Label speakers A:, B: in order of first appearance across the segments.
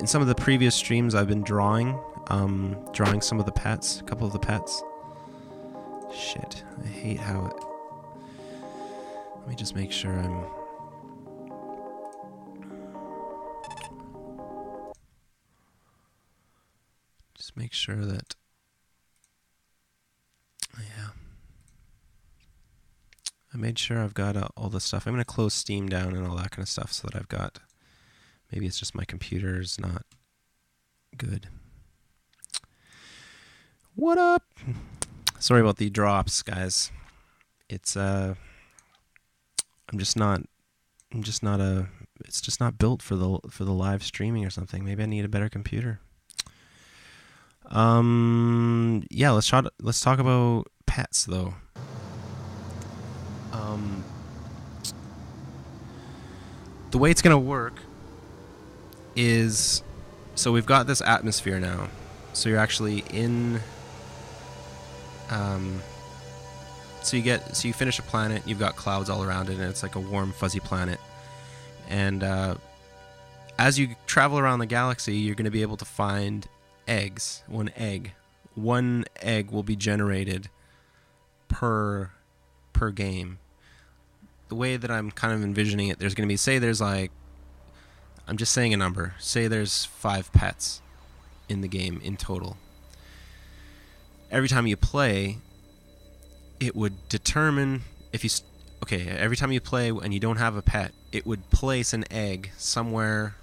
A: in some of the previous streams, I've been drawing some of the pets, a couple of the pets. Shit, I hate how it... Let me just make sure I'm... Just make sure that... Yeah. I made sure I've got all the stuff. I'm going to close Steam down and all that kind of stuff so that I've got... Maybe it's just my computer's not good. What up? Sorry about the drops, guys. It's it's just not built for the live streaming or something. Maybe I need a better computer. Yeah, let's talk about pets though. The way it's gonna work is, so we've got this atmosphere now. So you're actually in. So you finish a planet. You've got clouds all around it, and it's like a warm, fuzzy planet. And as you travel around the galaxy, you're going to be able to find eggs. One egg will be generated per game. The way that I'm kind of envisioning it, there's going to be, say there's like, I'm just saying a number. Say there's 5 pets in the game in total. Every time you play, it would determine if you... Okay, every time you play and you don't have a pet, it would place an egg somewhere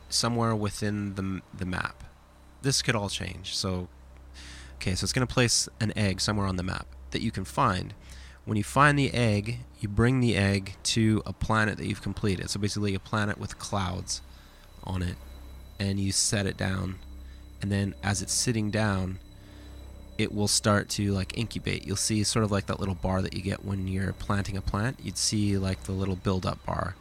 A: within the map. This could all change. So, okay, so it's going to place an egg somewhere on the map that you can find. When you find the egg, you bring the egg to a planet that you've completed. So basically a planet with clouds on it, and you set it down. And then as it's sitting down, it will start to like incubate. You'll see sort of like that little bar that you get when you're planting a plant. You'd see like the little build-up bar.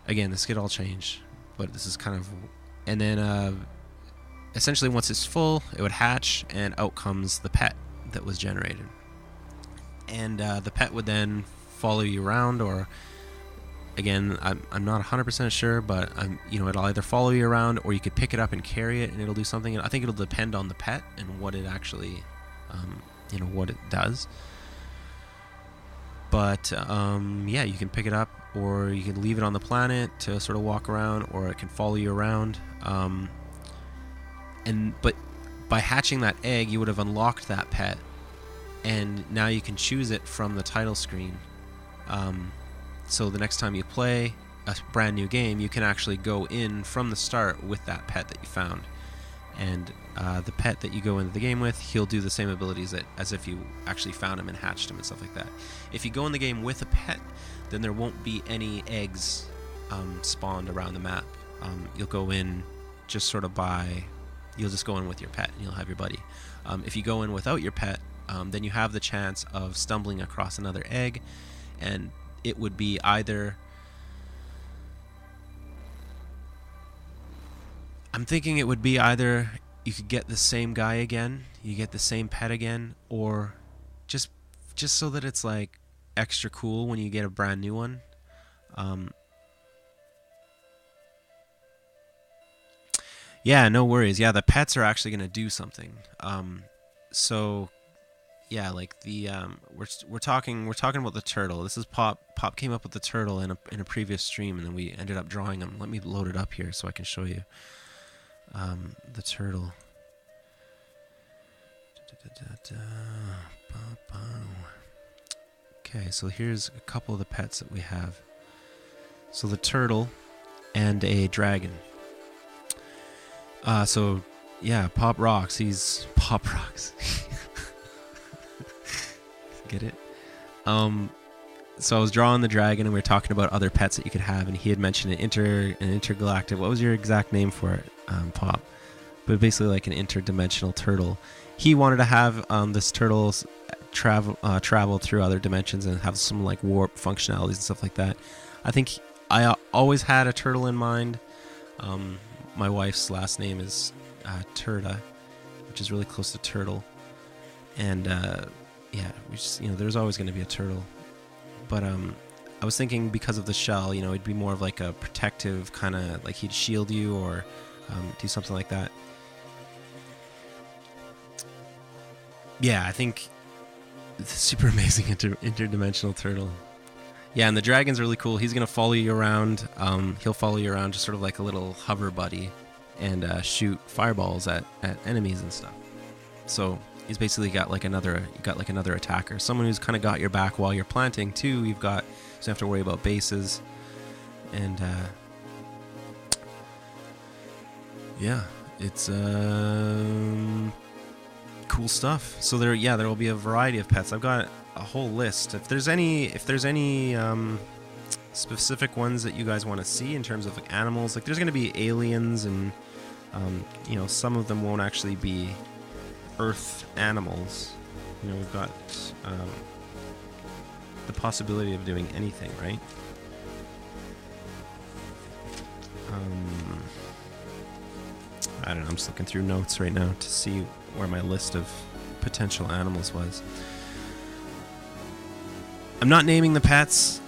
A: Again, this could all change, but this is kind of... And then essentially once it's full, it would hatch, and out comes the pet that was generated. And the pet would then follow you around, or... Again, I'm not 100% sure, but it'll either follow you around, or you could pick it up and carry it, and it'll do something. I think it'll depend on the pet and what it actually, what it does. But yeah, you can pick it up, or you can leave it on the planet to sort of walk around, or it can follow you around. But by hatching that egg, you would have unlocked that pet, and now you can choose it from the title screen. So the next time you play a brand new game, you can actually go in from the start with that pet that you found. And the pet that you go into the game with, he'll do the same abilities as if you actually found him and hatched him and stuff like that. If you go in the game with a pet, then there won't be any eggs spawned around the map. You'll go in just sort of you'll just go in with your pet and you'll have your buddy. If you go in without your pet, then you have the chance of stumbling across another egg, and it would be either... I'm thinking it would be either you could get the same guy again, you get the same pet again, or just so that it's like extra cool when you get a brand new one. Yeah, no worries. Yeah, the pets are actually going to do something. So yeah, like the we're talking about the turtle. This is Pop. Pop came up with the turtle in a previous stream, and then we ended up drawing him. Let me load it up here so I can show you the turtle. Okay, so here's a couple of the pets that we have. So the turtle and a dragon. So yeah, Pop rocks. He's Pop rocks. Get it? So I was drawing the dragon, and we were talking about other pets that you could have, and he had mentioned an intergalactic. What was your exact name for it, Pop? But basically like an interdimensional turtle. He wanted to have this turtle travel through other dimensions and have some like warp functionalities and stuff like that. I think I always had a turtle in mind. My wife's last name is Turda, which is really close to turtle, and yeah, we just there's always going to be a turtle. But I was thinking because of the shell, you know, it'd be more of like a protective kind of, like he'd shield you or do something like that. Yeah, I think the super amazing interdimensional turtle. Yeah, and the dragon's really cool. He's gonna follow you around. He'll follow you around, just sort of like a little hover buddy, and shoot fireballs at enemies and stuff. So he's basically got like another attacker, someone who's kind of got your back while you're planting too. You don't have to worry about bases, and yeah, it's cool stuff. So there will be a variety of pets. I've got a whole list. If there's any specific ones that you guys want to see in terms of like animals, like there's going to be aliens, and you know, some of them won't actually be Earth animals. You know, we've got the possibility of doing anything, right? I don't know. I'm just looking through notes right now to see where my list of potential animals was. I'm not naming the pets.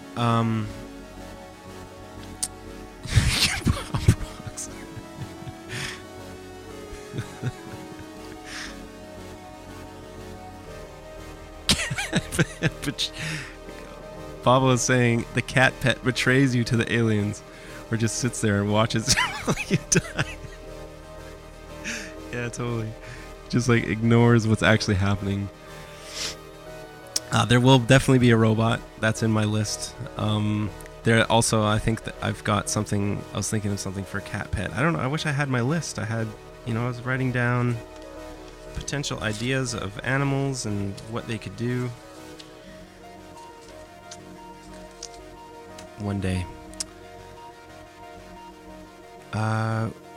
A: Pablo is saying the cat pet betrays you to the aliens, or just sits there and watches while you die. Yeah, totally. Just like ignores what's actually happening. There will definitely be a robot. That's in my list. There also, I think that I've got something. I was thinking of something for a cat pet. I don't know. I wish I had my list. I was writing down potential ideas of animals and what they could do. One day.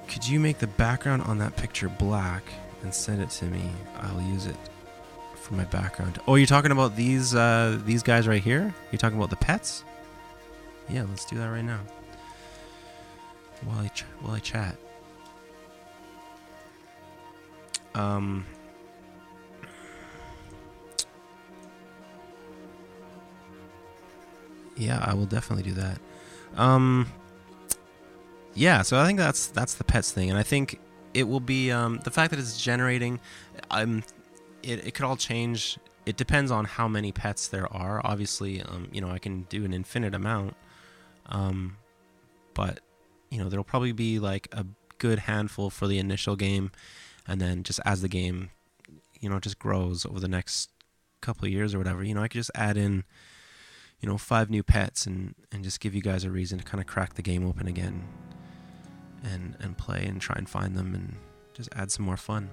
A: Could you make the background on that picture black and send it to me? I'll use it for my background. Oh, you're talking about these guys right here? You're talking about the pets? Yeah, let's do that right now. While I chat. Yeah, I will definitely do that. Yeah, so I think that's the pets thing, and I think it will be the fact that it's generating. It could all change. It depends on how many pets there are. Obviously, you know, I can do an infinite amount, but you know, there'll probably be like a good handful for the initial game, and then just as the game, you know, just grows over the next couple of years or whatever, you know, I could just add in, you know, 5 new pets and just give you guys a reason to kind of crack the game open again and play and try and find them and just add some more fun.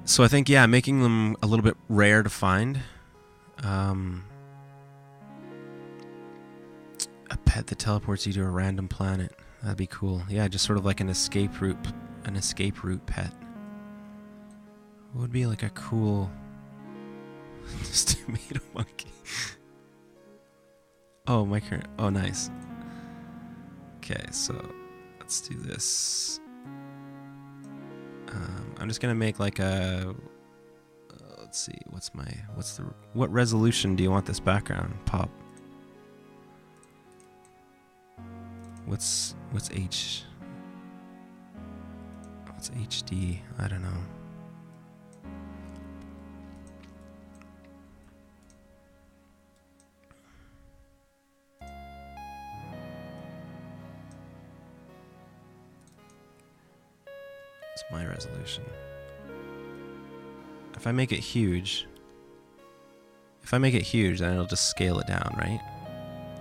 A: So I think, yeah, making them a little bit rare to find. A pet that teleports you to a random planet. That'd be cool. Yeah, just sort of like an escape route pet. What would be like a cool just tomato monkey? Oh, my current. Oh, nice. Okay, so let's do this. I'm just gonna make like a. Let's see. What resolution do you want this background? Pop. What's HD? I don't know. It's my resolution. If I make it huge, then it'll just scale it down, right?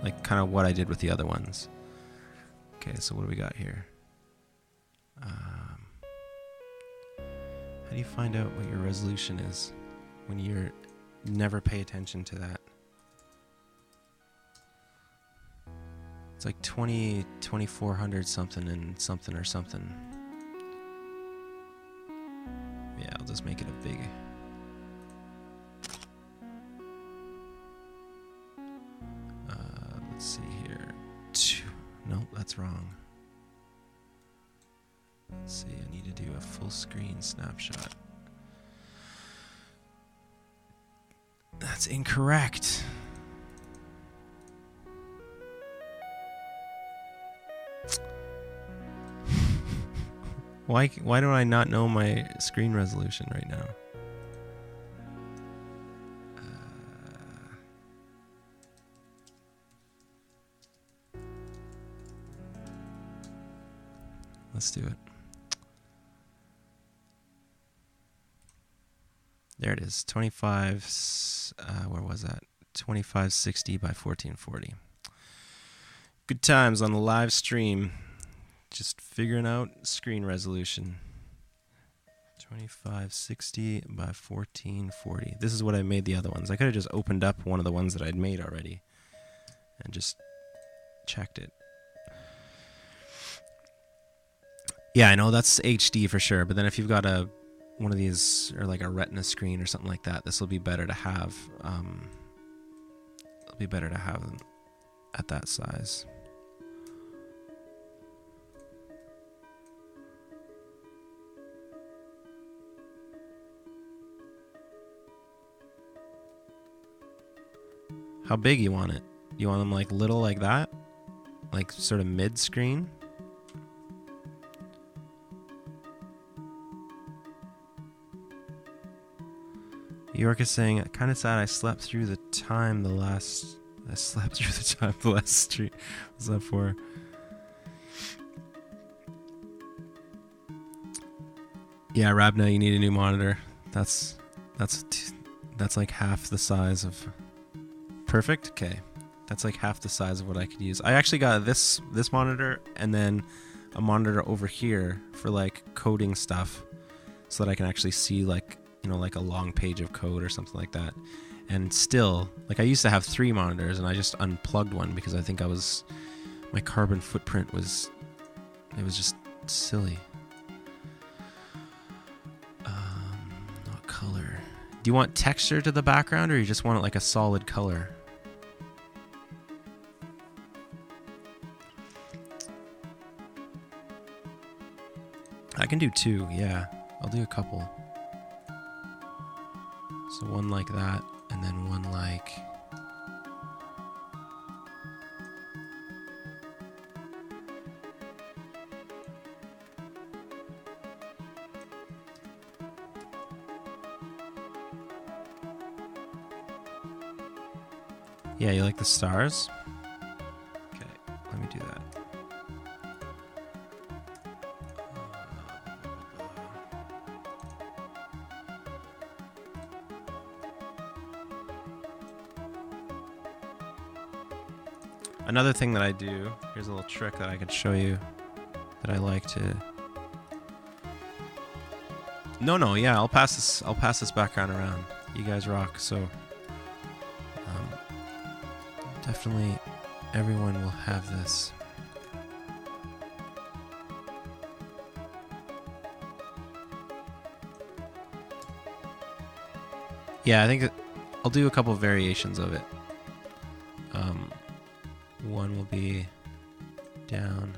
A: Like kind of what I did with the other ones. Okay, so what do we got here? How do you find out what your resolution is when you never pay attention to that? It's like 2400 something and something or something. Yeah, I'll just make it a big. Let's see here. Nope, that's wrong. Let's see, I need to do a full screen snapshot. That's incorrect. Why do I not know my screen resolution right now? Let's do it. There it is. 25. Where was that? 2560 by 1440. Good times on the live stream. Just figuring out screen resolution. 2560 by 1440. This is what I made the other ones. I could have just opened up one of the ones that I'd made already and just checked it. Yeah, I know that's HD for sure, but then if you've got one of these, or like a retina screen or something like that, this will be better to have. It'll be better to have them at that size. How big you want it? You want them like little like that? Like sort of mid-screen? York is saying, kind of sad I slept through the time the last stream. What's that for? Yeah, Rabna, you need a new monitor. That's like half the size of... Perfect? Okay. That's like half the size of what I could use. I actually got this monitor and then a monitor over here for like coding stuff so that I can actually see like, you know, like a long page of code or something like that. And still, like I used to have 3 monitors and I just unplugged one because I think my carbon footprint it was just silly. Not color. Do you want texture to the background or you just want it like a solid color? I can do 2, yeah. I'll do a couple. So one like that, and then one like... Yeah, you like the stars? Okay, let me do that. Another thing that I do, here's a little trick that I could show you that I like to... No, yeah, I'll pass this background around. You guys rock, so definitely everyone will have this. Yeah, I think I'll do a couple variations of it. One will be down.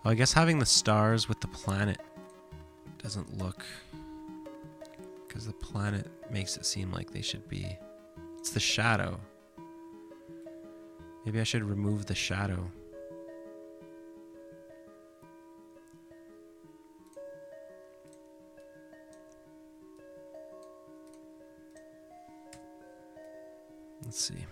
A: Oh, I guess having the stars with the planet doesn't look... because the planet makes it seem like they should be... It's the shadow. Maybe I should remove the shadow. Let's see.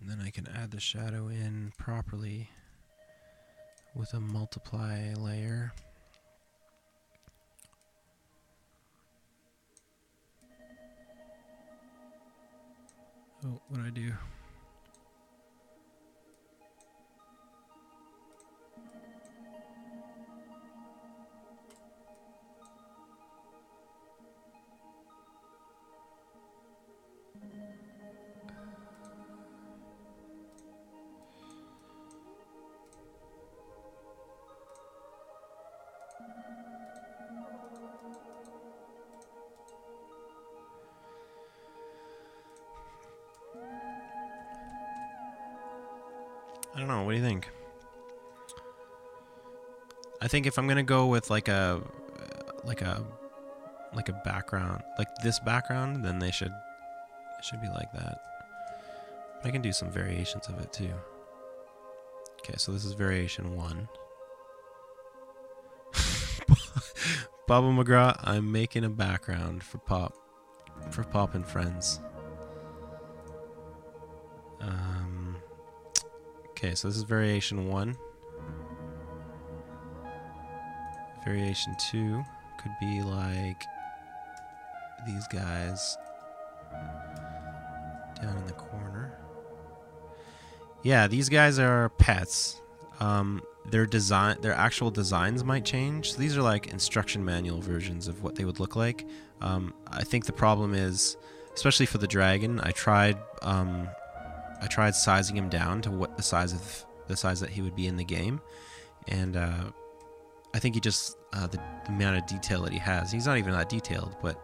A: And then I can add the shadow in properly with a multiply layer. Oh, what do I do? I don't know. What do you think? I think if I'm gonna go with like a background, like this background, then it should be like that. I can do some variations of it too. Okay, so this is variation 1. Baba McGraw, I'm making a background for Pop and Friends. Okay, so this is variation 1. Variation 2 could be like these guys down in the corner. Yeah, these guys are pets. Their actual designs might change. So these are like instruction manual versions of what they would look like. I think the problem is, especially for the dragon, I tried sizing him down to what the size that he would be in the game, and I think he just the amount of detail that he has. He's not even that detailed, but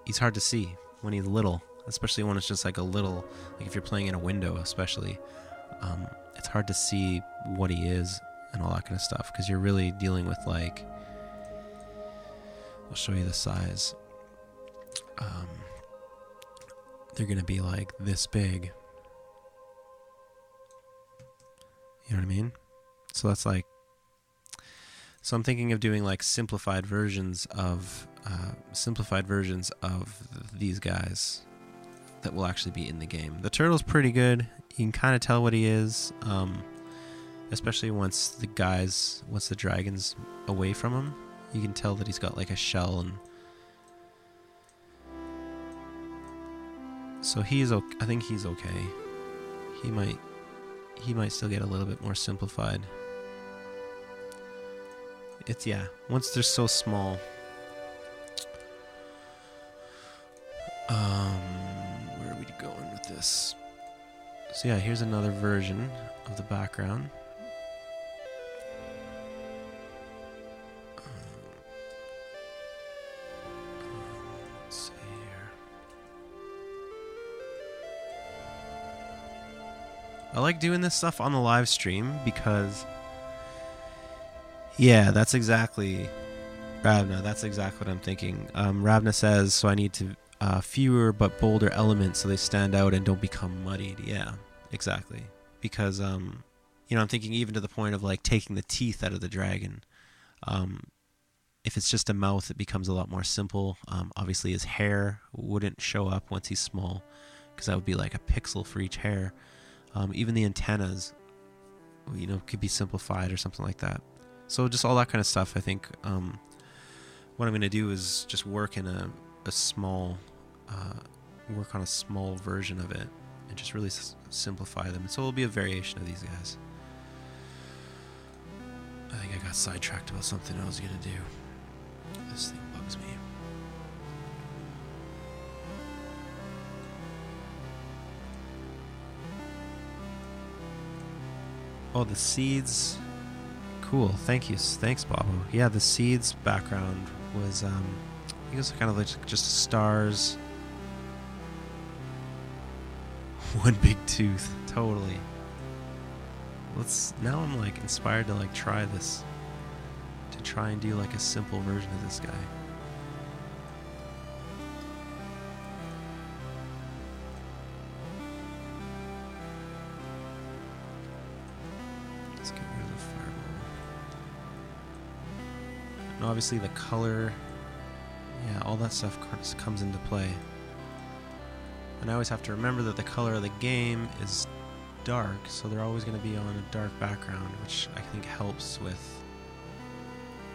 A: he's hard to see when he's little, especially when it's just like a little, like if you're playing in a window, especially. It's hard to see what he is and all that kind of stuff because you're really dealing with like. I'll show you the size. They're gonna be like this big. You know what I mean? So that's like. So I'm thinking of doing like simplified versions of these guys that will actually be in the game. The turtle's pretty good. You can kind of tell what he is, especially once the dragon's away from him. You can tell that he's got like a shell, and so I think he's okay. He might still get a little bit more simplified. Once they're so small. Where are we going with this? So yeah, here's another version of the background. Let's see here. I like doing this stuff on the live stream because, yeah, that's exactly, Ravna, that's exactly what I'm thinking. Ravna says, so I need to fewer but bolder elements so they stand out and don't become muddied. Yeah, exactly. Because, I'm thinking even to the point of like taking the teeth out of the dragon. If it's just a mouth, it becomes a lot more simple. Obviously his hair wouldn't show up once he's small because that would be like a pixel for each hair. Even the antennas, could be simplified or something like that. So just all that kind of stuff. I think what I'm going to do is just work in a small version of it and just really simplify them. So it'll be a variation of these guys. I think I got sidetracked about something I was going to do. This thing bugs me. Oh, the seeds. Cool. Thank you. Thanks, Bobo. Yeah, the seeds background was, I think it was kind of like just stars. One big tooth. Totally. Now I'm like inspired to like try this. To try and do like a simple version of this guy. Let's get rid of the fireball. And obviously the color, yeah, all that stuff comes into play. And I always have to remember that the color of the game is dark, so they're always going to be on a dark background, which I think helps with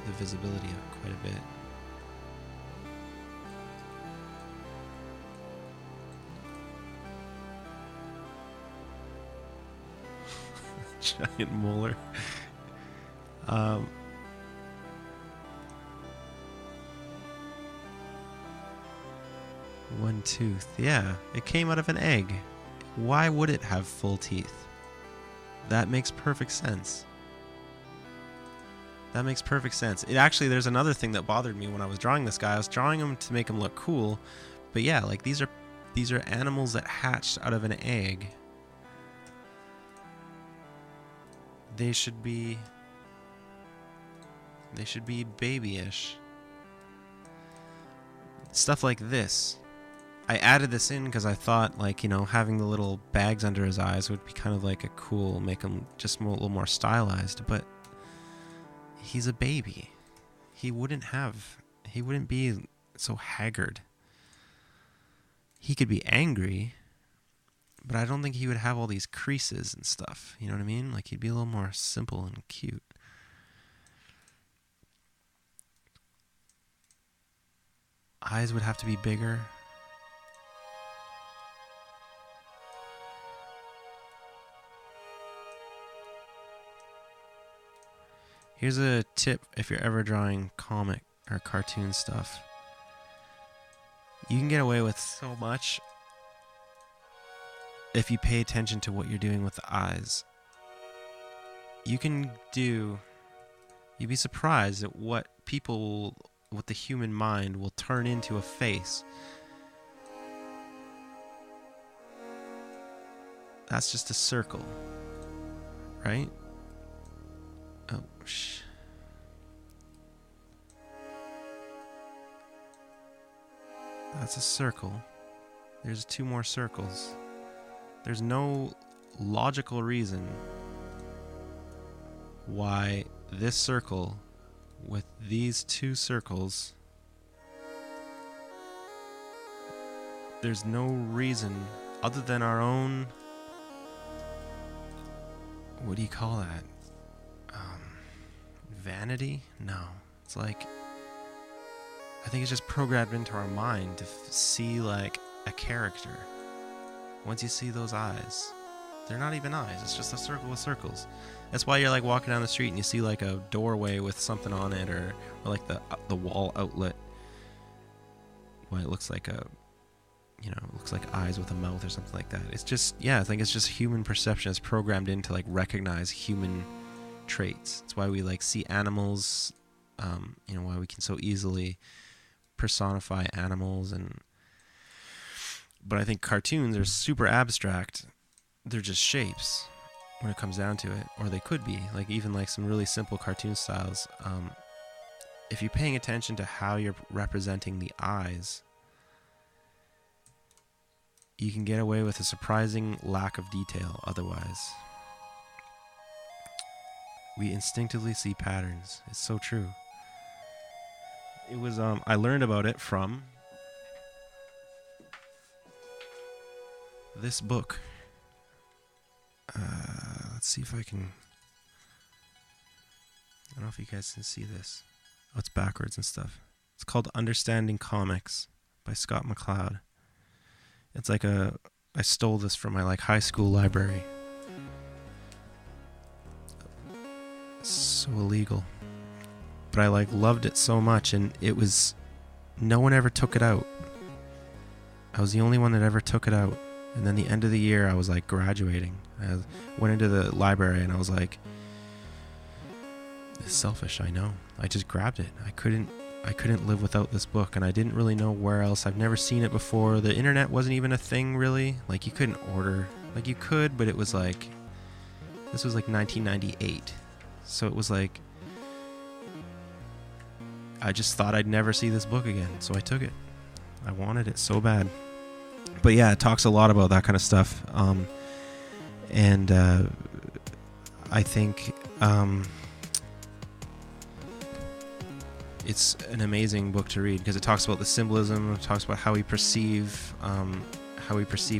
A: the visibility of quite a bit. Giant molar. One tooth. Yeah, it came out of an egg. Why would it have full teeth? That makes perfect sense. That makes perfect sense. There's another thing that bothered me when I was drawing this guy. I was drawing him to make him look cool, but yeah, like these are animals that hatched out of an egg. they should be babyish. Stuff like this. I added this in because I thought, like, you know, having the little bags under his eyes would be kind of like a cool, make him just a little more stylized, but he's a baby. He wouldn't be so haggard. He could be angry, but I don't think he would have all these creases and stuff. You know what I mean? Like, he'd be a little more simple and cute. Eyes would have to be bigger. Here's a tip if you're ever drawing comic or cartoon stuff. You can get away with so much if you pay attention to what you're doing with the eyes. You'd be surprised at what the human mind will turn into a face. That's just a circle, right? Oh, that's a circle. There's 2 more circles. There's no logical reason why this circle with these 2 circles, there's no reason other than our own, what do you call that? Vanity? No. It's like, I think it's just programmed into our mind to see like a character. Once you see those eyes, they're not even eyes, it's just a circle with circles. That's why you're like walking down the street and you see like a doorway with something on it, or like the wall outlet. Well, it looks like it looks like eyes with a mouth or something like that. It's just, I think it's just human perception. It's programmed in to like recognize human traits. It's why we like see animals, why we can so easily personify animals. But I think cartoons are super abstract. They're just shapes when it comes down to it, or they could be like even like some really simple cartoon styles. If you're paying attention to how you're representing the eyes, you can get away with a surprising lack of detail otherwise. We instinctively see patterns. It's so true. It was, I learned about it from this book. Let's see if I can, I don't know if you guys can see this. Oh, it's backwards and stuff. It's called Understanding Comics by Scott McCloud. It's like I stole this from my like high school library. So illegal, but I like loved it so much, and no one ever took it out. I was the only one that ever took it out. And then the end of the year, I was like graduating. I went into the library and I was like, it's selfish, I know. I just grabbed it. I couldn't live without this book, and I didn't really know where else. I've never seen it before. The internet wasn't even a thing really. Like you couldn't order, like you could, but it was like, this was like 1998. So it was like, I just thought I'd never see this book again. So I took it. I wanted it so bad. But yeah, it talks a lot about that kind of stuff. And I think it's an amazing book to read because it talks about the symbolism. It talks about how we perceive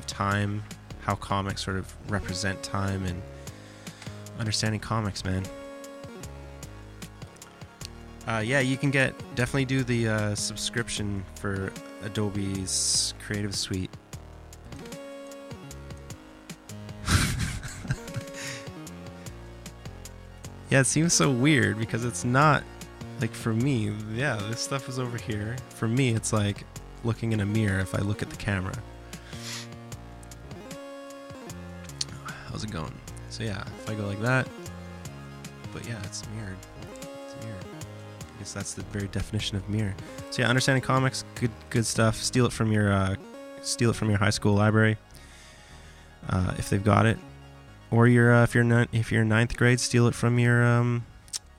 A: time, how comics sort of represent time, and understanding comics, man. You can definitely do the subscription for Adobe's Creative Suite. Yeah, it seems so weird because it's not, like for me, this stuff is over here. For me, it's like looking in a mirror if I look at the camera. How's it going? So yeah, if I go like that, but yeah, it's mirrored. It's mirrored. I guess that's the very definition of mirror. So yeah, understanding comics, good stuff. Steal it from your high school library if they've got it. Or your if you're in ninth grade, steal it from your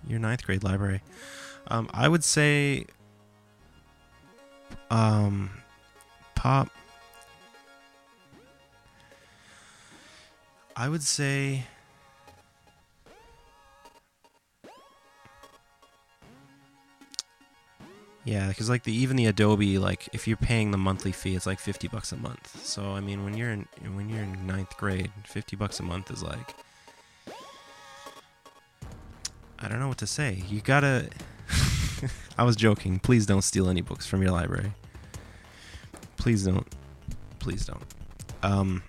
A: ninth grade library. I would say pop. I would say yeah, because like even the Adobe, like if you're paying the monthly fee, it's like $50 a month. So I mean, when you're in ninth grade, $50 a month is like, I don't know what to say. You gotta. I was joking. Please don't steal any books from your library. Please don't. Please don't.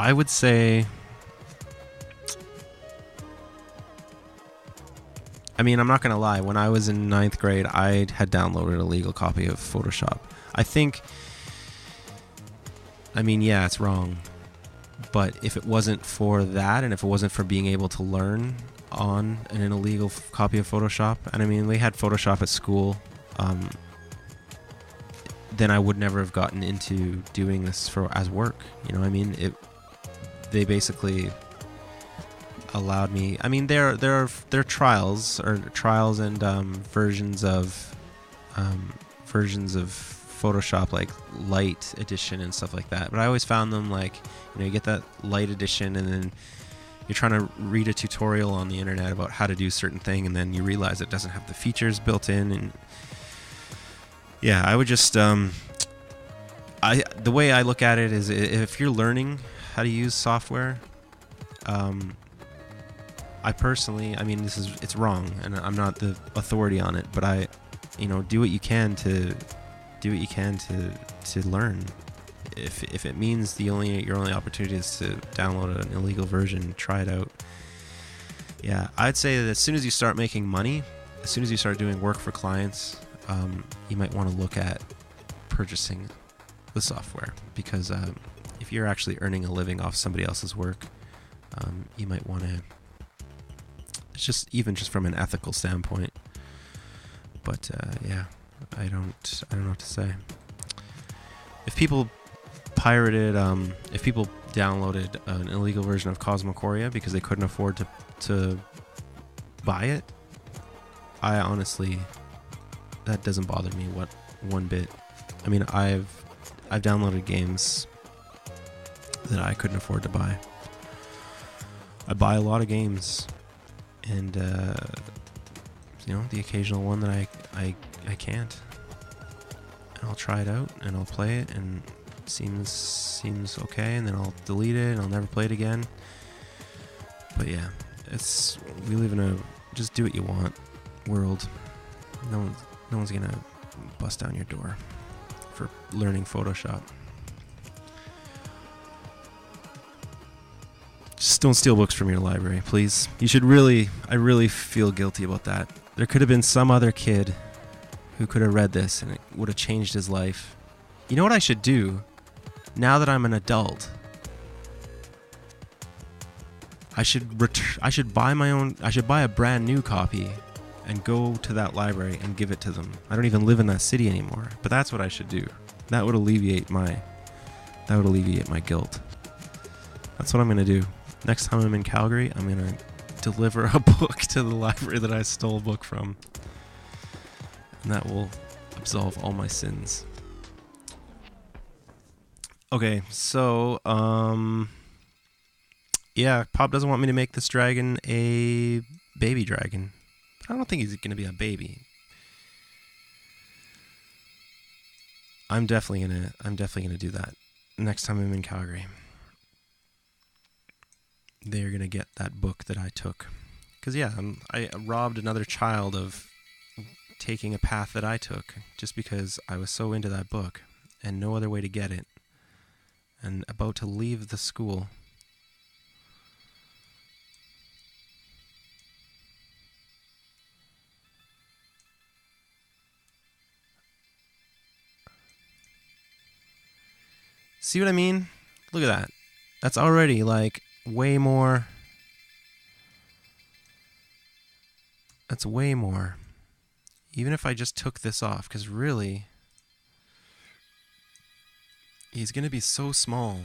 A: I would say. I mean, I'm not going to lie. When I was in ninth grade, I had downloaded a legal copy of Photoshop. I think, I mean, yeah, it's wrong. But if it wasn't for that, and if it wasn't for being able to learn on an illegal copy of Photoshop, and I mean, we had Photoshop at school, then I would never have gotten into doing this as work. You know what I mean? They basically allowed me. I mean, there are trials and versions of Photoshop, like light edition and stuff like that. But I always found them like, you get that light edition, and then you're trying to read a tutorial on the internet about how to do a certain thing, and then you realize it doesn't have the features built in. And yeah, I would just the way I look at it is, if you're learning how to use software, I personally, I mean, it's wrong, and I'm not the authority on it, but do what you can to learn. If it means your only opportunity is to download an illegal version, try it out. Yeah, I'd say that as soon as you start making money, as soon as you start doing work for clients, you might want to look at purchasing the software, because if you're actually earning a living off somebody else's work, you might want to. It's just from an ethical standpoint. But yeah, I don't know what to say. If people downloaded an illegal version of Cosmochoria because they couldn't afford to buy it, I honestly, that doesn't bother me one bit. I mean, I've downloaded games that I couldn't afford to buy. I buy a lot of games, and the occasional one that I can't. And I'll try it out, and I'll play it, and it seems okay, and then I'll delete it, and I'll never play it again. But yeah, we live in a just do what you want world. No one's gonna bust down your door for learning Photoshop. Just don't steal books from your library, please. I really feel guilty about that. There could have been some other kid who could have read this, and it would have changed his life. You know what I should do? Now that I'm an adult, I should buy a brand new copy and go to that library and give it to them. I don't even live in that city anymore, but that's what I should do. That would alleviate my guilt. That's what I'm going to do. Next time I'm in Calgary, I'm going to deliver a book to the library that I stole a book from. And that will absolve all my sins. Okay, so, yeah, Pop doesn't want me to make this dragon a baby dragon. But I don't think he's going to be a baby. I'm definitely gonna do that next time I'm in Calgary. They're gonna get that book that I took, because yeah, I robbed another child of taking a path that I took just because I was so into that book and no other way to get it, and about to leave the school. See what I mean? Look at that. That's already like way more. That's way more. Even if I just took this off, because really, he's going to be so small.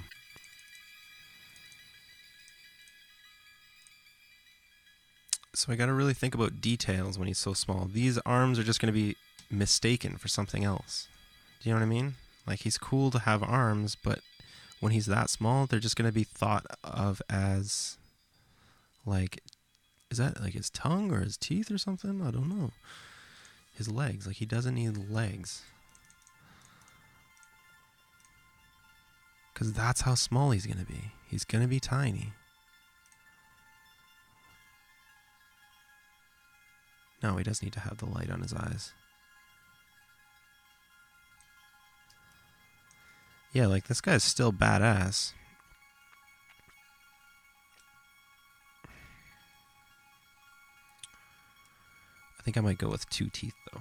A: So I got to really think about details when he's so small. These arms are just going to be mistaken for something else. Do you know what I mean? Like, he's cool to have arms, but when he's that small, they're just going to be thought of as, like, is that like his tongue or his teeth or something? I don't know. His legs. Like, he doesn't need legs. Because that's how small he's going to be. He's going to be tiny. No, he does need to have the light on his eyes. Yeah, like, this guy's still badass. I think I might go with 2 teeth, though.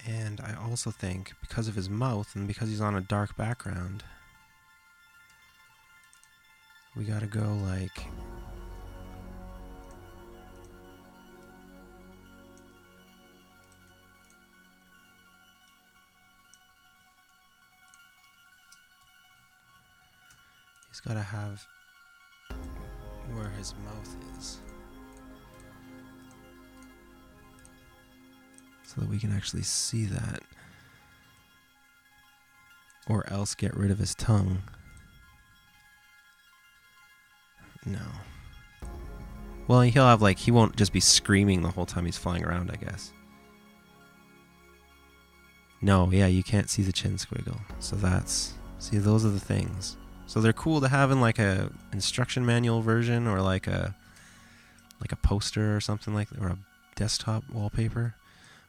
A: And I also think, because of his mouth and because he's on a dark background, we gotta go like... He's gotta have where his mouth is, so that we can actually see that. Or else get rid of his tongue. No. Well, he'll have like, he won't just be screaming the whole time he's flying around, I guess. No, yeah, you can't see the chin squiggle. So that's, see, those are the things. So they're cool to have in like a instruction manual version, or like a poster or something like, or a desktop wallpaper.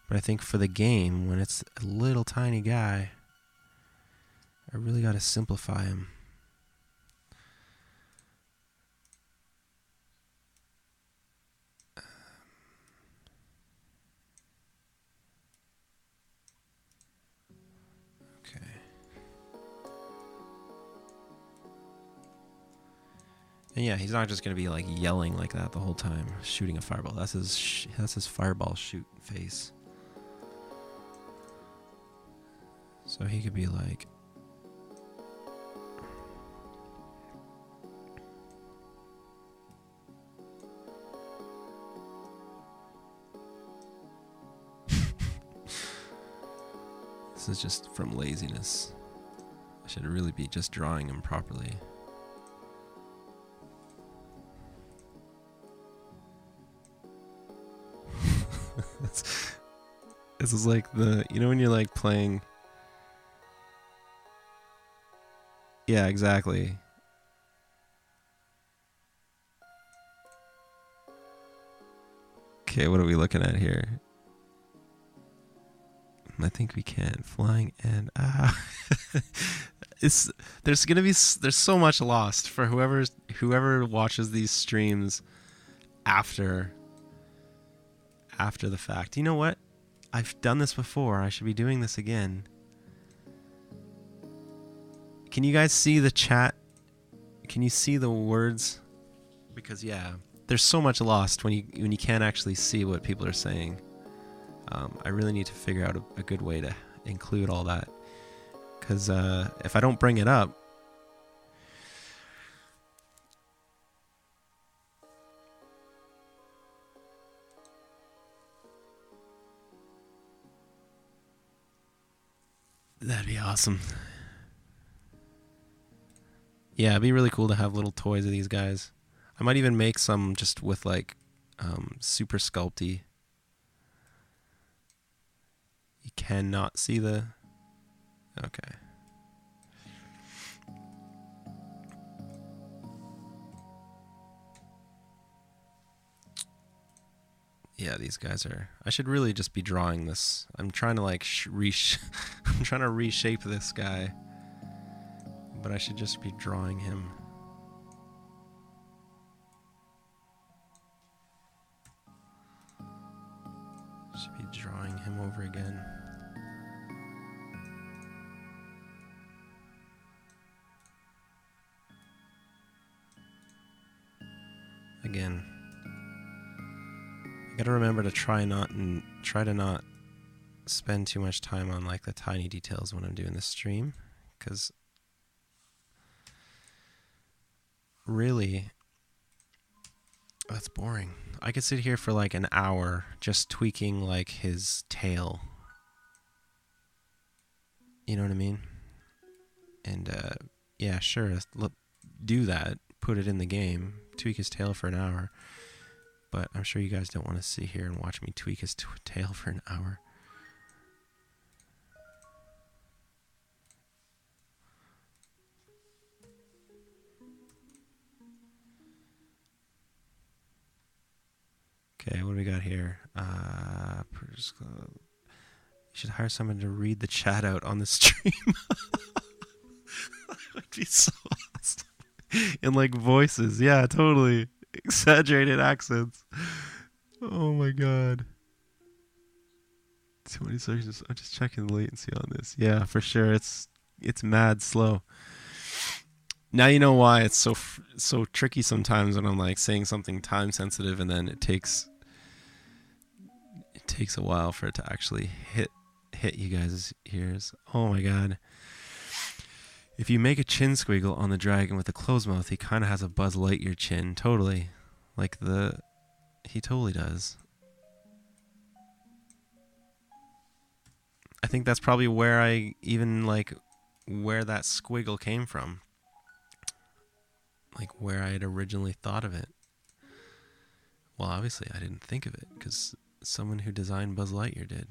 A: But I think for the game, when it's a little tiny guy, I really got to simplify him. Okay. And yeah, he's not just gonna be like yelling like that the whole time, shooting a fireball. That's his fireball shoot face. So he could be like, this is just from laziness. I should really be just drawing him properly. This is like the, you know when you're like playing... Yeah, exactly. Okay, what are we looking at here? I think we can. Flying and... there's so much lost for whoever watches these streams after the fact. You know what? I've done this before. I should be doing this again. Can you guys see the chat? Can you see the words? Because yeah, there's so much lost when you can't actually see what people are saying. I really need to figure out a good way to include all that. Because if I don't bring it up, that'd be awesome. Yeah, it'd be really cool to have little toys of these guys. I might even make some just with like super sculpty. You cannot see the... Okay. Yeah, these guys are... I should really just be drawing this. I'm trying to like I'm trying to reshape this guy. But I should just be drawing him. Should be drawing him over again. again. I gotta remember to try to not spend too much time on like the tiny details when I'm doing this stream, because really, that's boring. I could sit here for like an hour just tweaking like his tail. You know what I mean? And yeah, sure, do that. Put it in the game. Tweak his tail for an hour. But I'm sure you guys don't want to sit here and watch me tweak his tail for an hour. Okay, what do we got here? You should hire someone to read the chat out on the stream. That would be so awesome. In like voices. Yeah, totally. Exaggerated accents. Oh my god. 20 seconds. I'm just checking the latency on this. Yeah, for sure. It's mad slow. Now you know why it's so tricky sometimes when I'm like saying something time sensitive and then it takes a while for it to actually hit you guys' ears. Oh my god. If you make a chin squiggle on the dragon with a closed mouth, he kind of has a Buzz Lightyear chin. Totally. He totally does. I think that's probably where where that squiggle came from. Like where I had originally thought of it. Well, obviously I didn't think of it because someone who designed Buzz Lightyear did.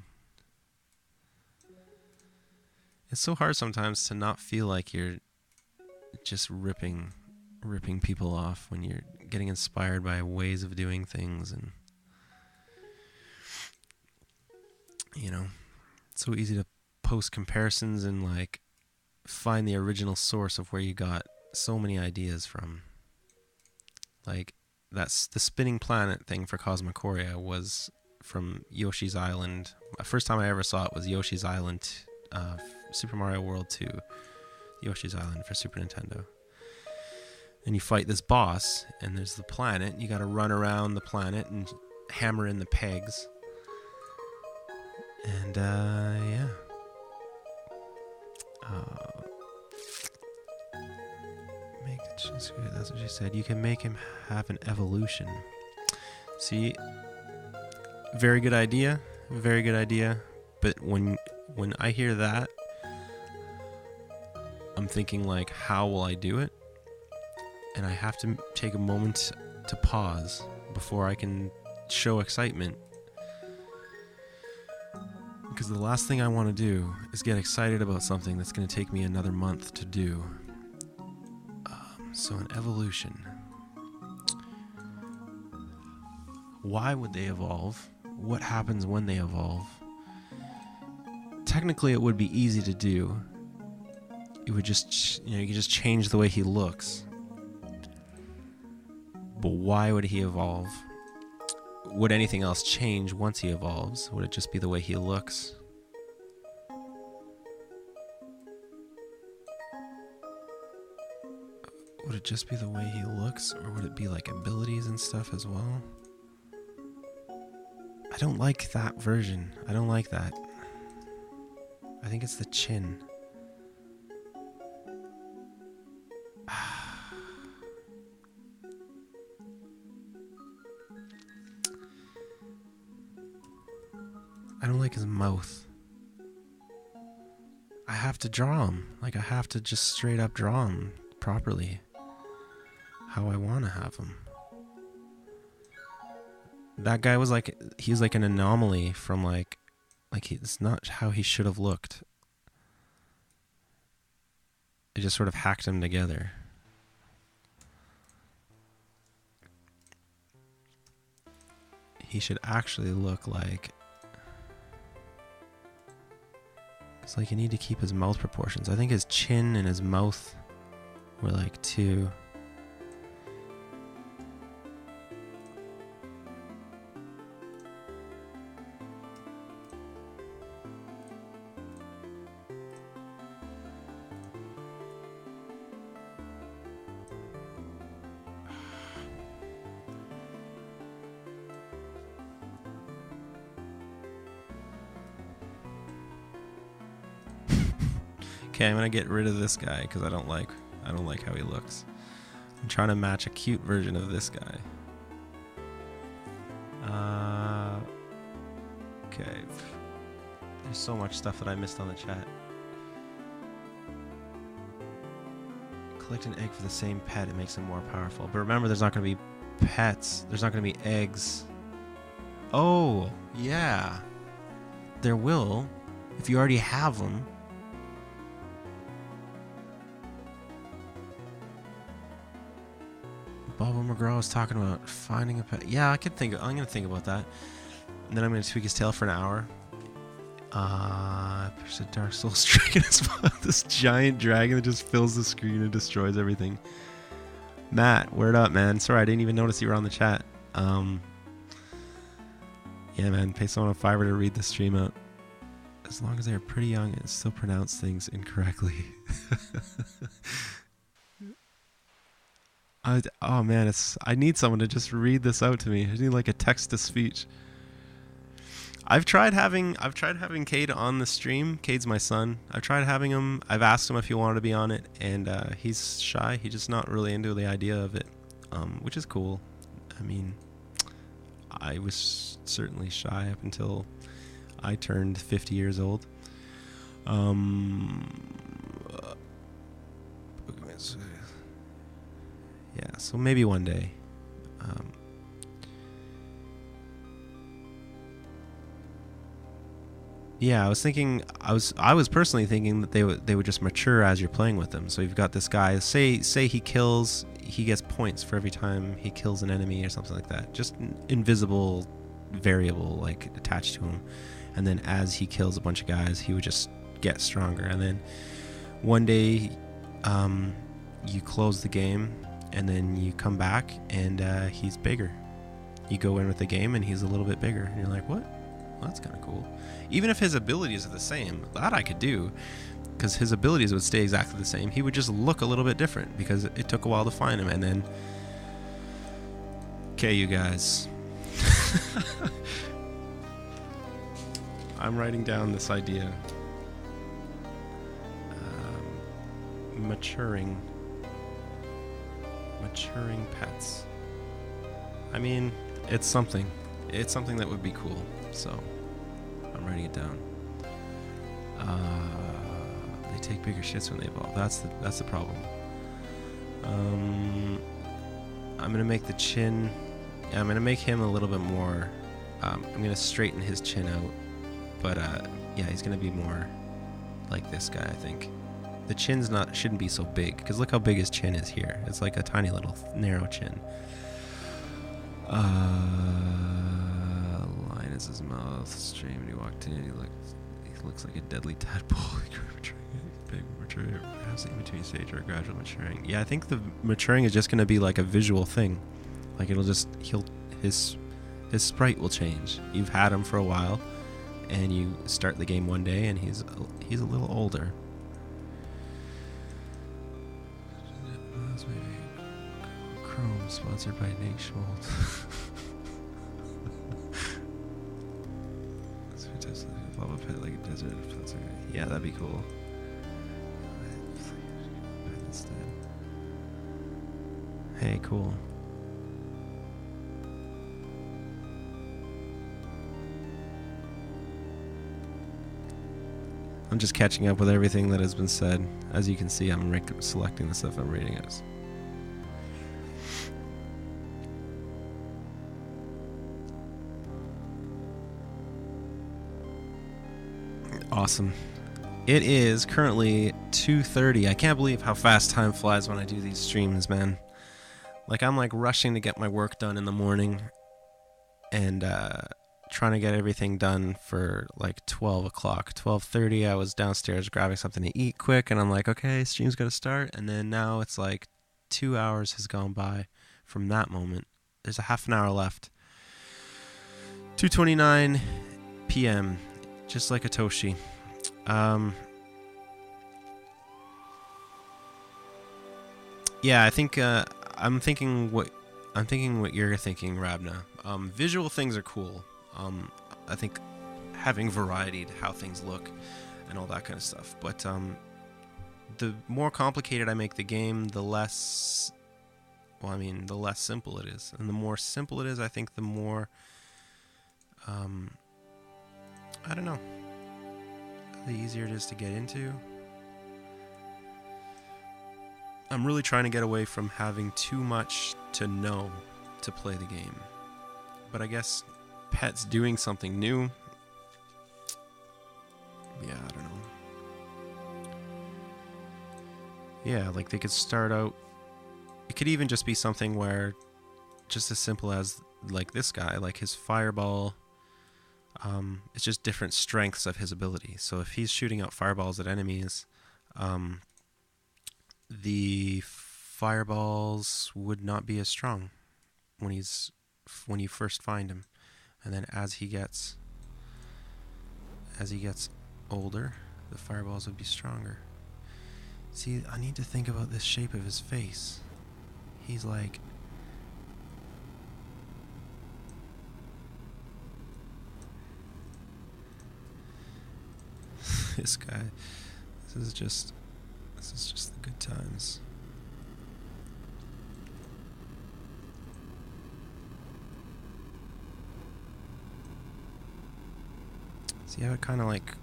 A: It's so hard sometimes to not feel like you're just ripping people off when you're getting inspired by ways of doing things, and you know, it's so easy to post comparisons and like find the original source of where you got so many ideas from. Like that's the spinning planet thing for Cosmochoria was from Yoshi's Island. The first time I ever saw it was Yoshi's Island, Super Mario World 2, Yoshi's Island for Super Nintendo. And you fight this boss, and there's the planet, and you gotta run around the planet and hammer in the pegs. And, yeah. Make the Shinsuke, that's what she said. You can make him have an evolution. See, very good idea, but when I hear that, I'm thinking like, how will I do it? And I have to take a moment to pause before I can show excitement. Because the last thing I want to do is get excited about something that's going to take me another month to do. So an evolution. Why would they evolve? What happens when they evolve? Technically, it would be easy to do. It would just, you could just change the way he looks. But why would he evolve? Would anything else change once he evolves? Would it just be the way he looks? Would it just be the way he looks, or would it be like abilities and stuff as well? I don't like that version. I don't like that. I think it's the chin. I don't like his mouth. I have to draw him. Like, I have to just straight up draw him properly. How I want to have him. That guy was like, he's like an anomaly from like it's not how he should have looked. It just sort of hacked him together. He should actually look like... It's like you need to keep his mouth proportions. I think his chin and his mouth were like too... Okay, I'm gonna get rid of this guy because I don't like how he looks. I'm trying to match a cute version of this guy. Okay. There's so much stuff that I missed on the chat. Collect an egg for the same pet, it makes them more powerful. But remember, there's not going to be pets. There's not going to be eggs. Oh, yeah. There will, if you already have them. Bubba McGraw was talking about finding a pet. Yeah, I'm going to think about that. And then I'm going to tweak his tail for an hour. There's a Dark Souls dragon as well. This giant dragon that just fills the screen and destroys everything. Matt, word up, man. Sorry, I didn't even notice you were on the chat. Yeah, man, pay someone a $5 to read the stream out. As long as they are pretty young and still pronounce things incorrectly. Oh man, I need someone to just read this out to me. I need like a text to speech. I've tried having Cade on the stream. Cade's my son. I've tried having him. I've asked him if he wanted to be on it, and he's shy. He's just not really into the idea of it, which is cool. I mean, I was certainly shy up until I turned 50 years old. Yeah, so maybe one day. Yeah, I was personally thinking that they would just mature as you're playing with them. So you've got this guy, say he gets points for every time he kills an enemy or something like that. Just an invisible variable like attached to him. And then as he kills a bunch of guys, he would just get stronger. And then one day you close the game and then you come back and he's bigger. You go in with the game and he's a little bit bigger. And you're like, what? Well, that's kind of cool. Even if his abilities are the same, that I could do, because his abilities would stay exactly the same. He would just look a little bit different because it took a while to find him. And then, okay, you guys, I'm writing down this idea. Maturing pets. I mean, it's something that would be cool. So I'm writing it down. They take bigger shits when they evolve. That's the problem. I'm gonna make the chin. Yeah, I'm gonna make him a little bit more. I'm gonna straighten his chin out, but yeah, he's gonna be more like this guy. I think the chin's shouldn't be so big, because look how big his chin is here. It's like a tiny little narrow chin. Line is his mouth. Stream and he walked in. He looks like a deadly tadpole. Big mature, perhaps in between stage or gradual maturing. Yeah, I think the maturing is just gonna be like a visual thing. Like his sprite will change. You've had him for a while, and you start the game one day, and he's a little older. Chrome, sponsored by Nate Schmold. Lava pet like a desert. Yeah, that'd be cool. Hey, cool. I'm just catching up with everything that has been said. As you can see, I'm selecting the stuff I'm reading as. Awesome. It is currently 2:30. I can't believe how fast time flies when I do these streams, man. Like, I'm like rushing to get my work done in the morning and trying to get everything done for like 12 o'clock. 12:30, I was downstairs grabbing something to eat quick, and I'm like, okay, stream's got to start. And then now it's like 2 hours has gone by from that moment. There's a half an hour left. 2:29 p.m. Just like a Toshi. Yeah, I think I'm thinking what you're thinking, Rabna. Visual things are cool. I think having variety to how things look and all that kind of stuff. But the more complicated I make the game, the less, well, I mean, the less simple it is. And the more simple it is, I think the more, I don't know, the easier it is to get into. I'm really trying to get away from having too much to know to play the game. But I guess Pet's doing something new. Yeah, I don't know. Yeah, like they could start out... It could even just be something where, just as simple as, like this guy, like his fireball, it's just different strengths of his ability. So if he's shooting out fireballs at enemies, the fireballs would not be as strong when you first find him, and then as he gets older, the fireballs would be stronger. See, I need to think about this shape of his face. He's like... this guy. This is just the good times. See how it kind of like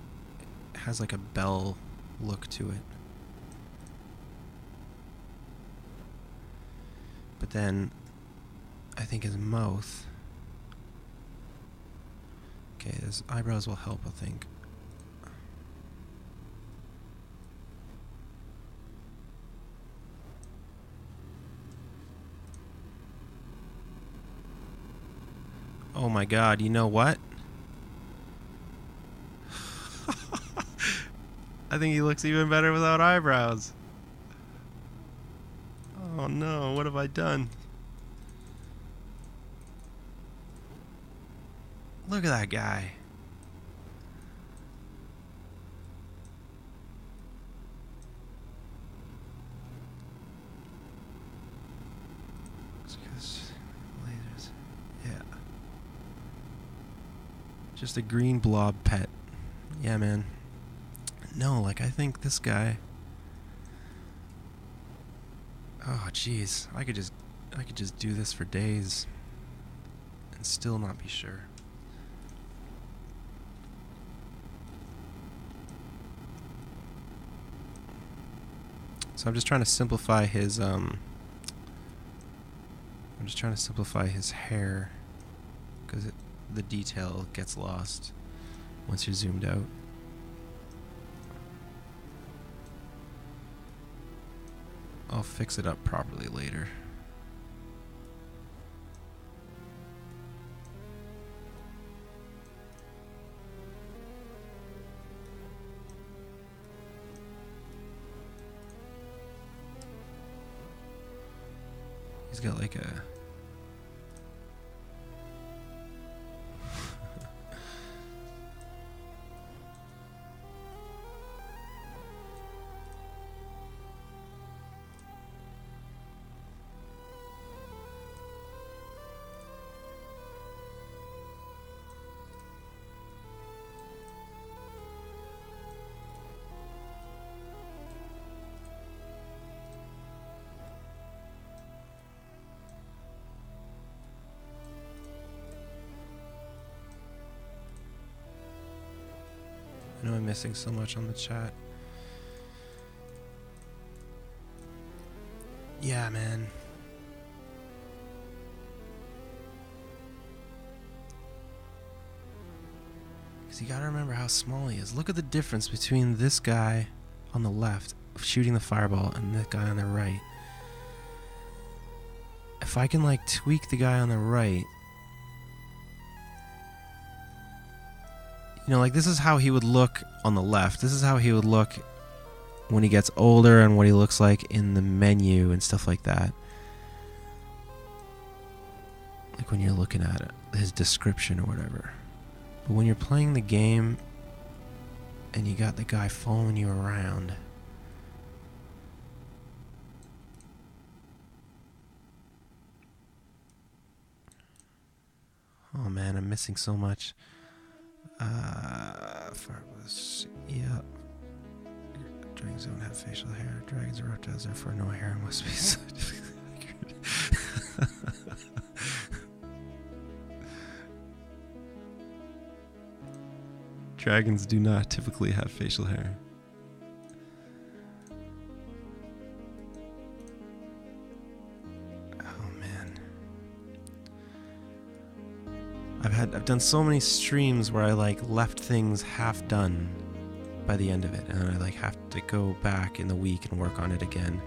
A: has like a bell look to it. But then I think his mouth... Okay, his eyebrows will help, I think. Oh my god, you know what? I think he looks even better without eyebrows. Oh no, what have I done? Look at that guy. Lasers. Yeah. Just a green blob pet. Yeah, man. No, like I think this guy... Oh, jeez. I could just do this for days and still not be sure. So I'm just trying to simplify his hair, because the detail gets lost once you're zoomed out. I'll fix it up properly later. He's got like a... I know I'm missing so much on the chat. Yeah, man. Because you gotta remember how small he is. Look at the difference between this guy on the left shooting the fireball and the guy on the right. If I can like tweak the guy on the right, you know, like this is how he would look on the left. This is how he would look when he gets older and what he looks like in the menu and stuff like that. Like when you're looking at it, his description or whatever. But when you're playing the game and you got the guy following you around, oh man, I'm missing so much. Yeah. Dragons don't have facial hair. Dragons are reptiles, therefore no hair must be scientifically accurate. Dragons do not typically have facial hair. Oh man. I've done so many streams where I like left things half done by the end of it, and then I like have to go back in the week and work on it again.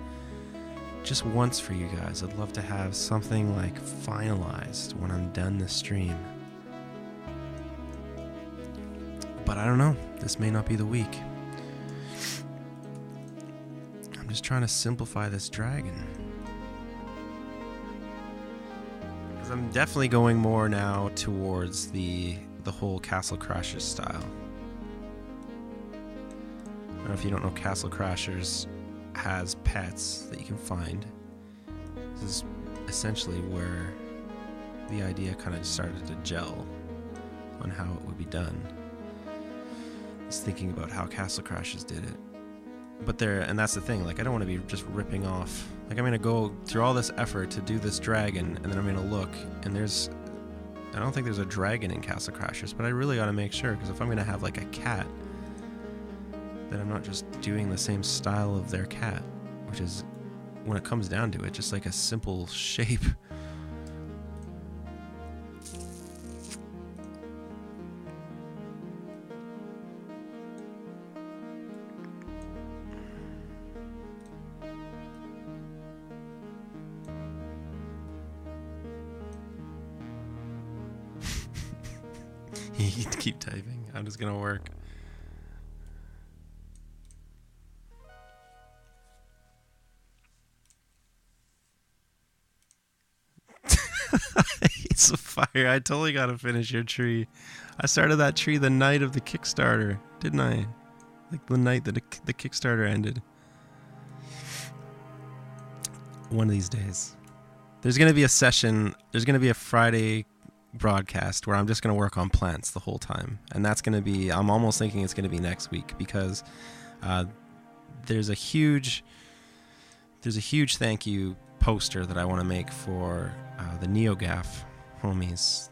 A: Just once for you guys. I'd love to have something like finalized when I'm done this stream. But I don't know. This may not be the week. I'm just trying to simplify this dragon. Because I'm definitely going more now towards the whole Castle Crashers style. I don't know if you don't know, Castle Crashers has pets that you can find. This is essentially where the idea kind of started to gel on how it would be done. I was thinking about how Castle Crashers did it. But and that's the thing, like I don't want to be just ripping off. Like I'm going to go through all this effort to do this dragon, and then I'm going to look, and I don't think there's a dragon in Castle Crashers, but I really ought to make sure, because if I'm going to have like a cat, that I'm not just doing the same style of their cat, which is, when it comes down to it, just like a simple shape. You can keep typing. I'm just gonna work. It's a fire. I totally gotta finish your tree. I started that tree the night of the Kickstarter, didn't I? Like the night that the Kickstarter ended. One of these days. There's gonna be a session. There's gonna be a Friday broadcast where I'm just going to work on plants the whole time, and that's going to be, I'm almost thinking it's going to be next week, because there's a huge thank you poster that I want to make for the NeoGAF homies,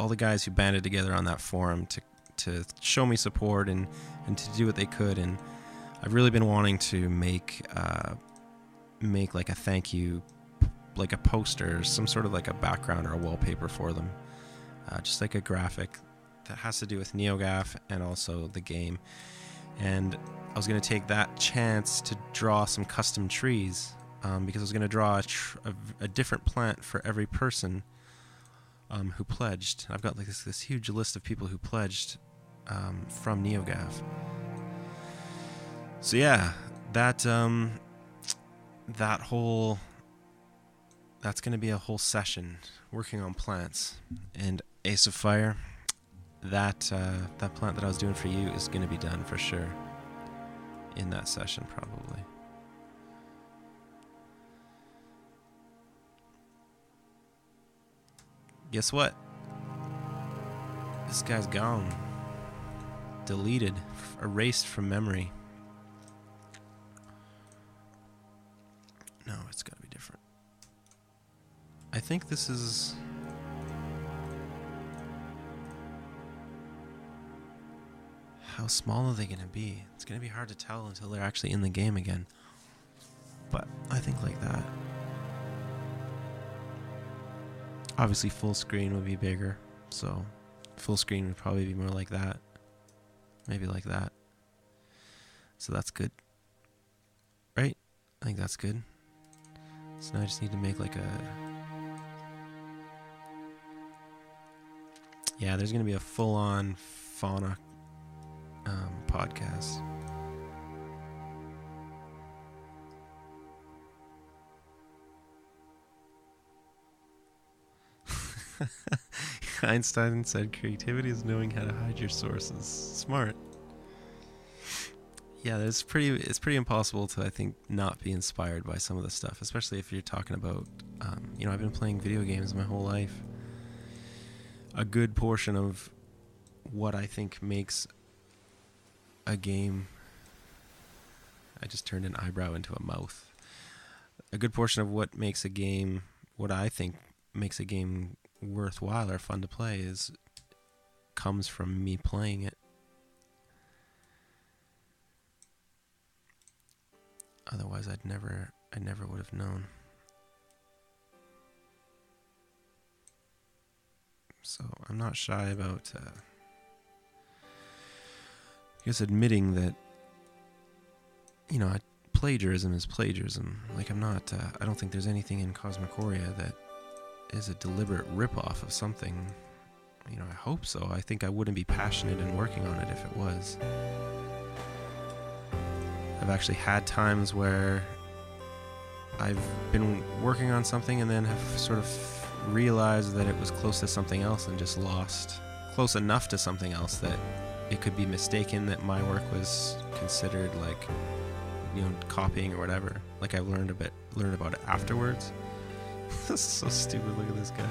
A: all the guys who banded together on that forum to show me support and to do what they could. And I've really been wanting to make like a thank you, like a poster, some sort of like a background or a wallpaper for them. Just like a graphic that has to do with NeoGAF and also the game. And I was going to take that chance to draw some custom trees, because I was going to draw a different plant for every person who pledged. I've got like this huge list of people who pledged from NeoGAF. So yeah, that's going to be a whole session working on plants. And Ace of Fire, that plant that I was doing for you is going to be done for sure in that session, probably. Guess what? This guy's gone. Deleted, erased from memory. No, it's got to be different. I think this is... How small are they going to be? It's going to be hard to tell until they're actually in the game again. But I think like that. Obviously full screen would be bigger, so full screen would probably be more like that. Maybe like that. So that's good. Right? I think that's good. So now I just need to make like a... Yeah, there's going to be a full-on fauna podcast. Einstein said creativity is knowing how to hide your sources. Smart. Yeah, it's pretty impossible to, I think, not be inspired by some of the stuff, especially if you're talking about, I've been playing video games my whole life. A good portion of what I think makes a game I just turned an eyebrow into a mouth. A good portion of what makes a game, what I think makes a game worthwhile or fun to play, comes from me playing it. Otherwise, I never would have known. So I'm not shy about, I guess, admitting that, you know, plagiarism is plagiarism. Like, I'm not, I don't think there's anything in Cosmochoria that is a deliberate ripoff of something. You know, I hope so. I think I wouldn't be passionate in working on it if it was. I've actually had times where I've been working on something and then have sort of realized that it was close to something else and just lost close enough to something else that it could be mistaken that my work was considered, like, you know, copying or whatever. Like, I learned about it afterwards. This is so stupid. Look at this guy.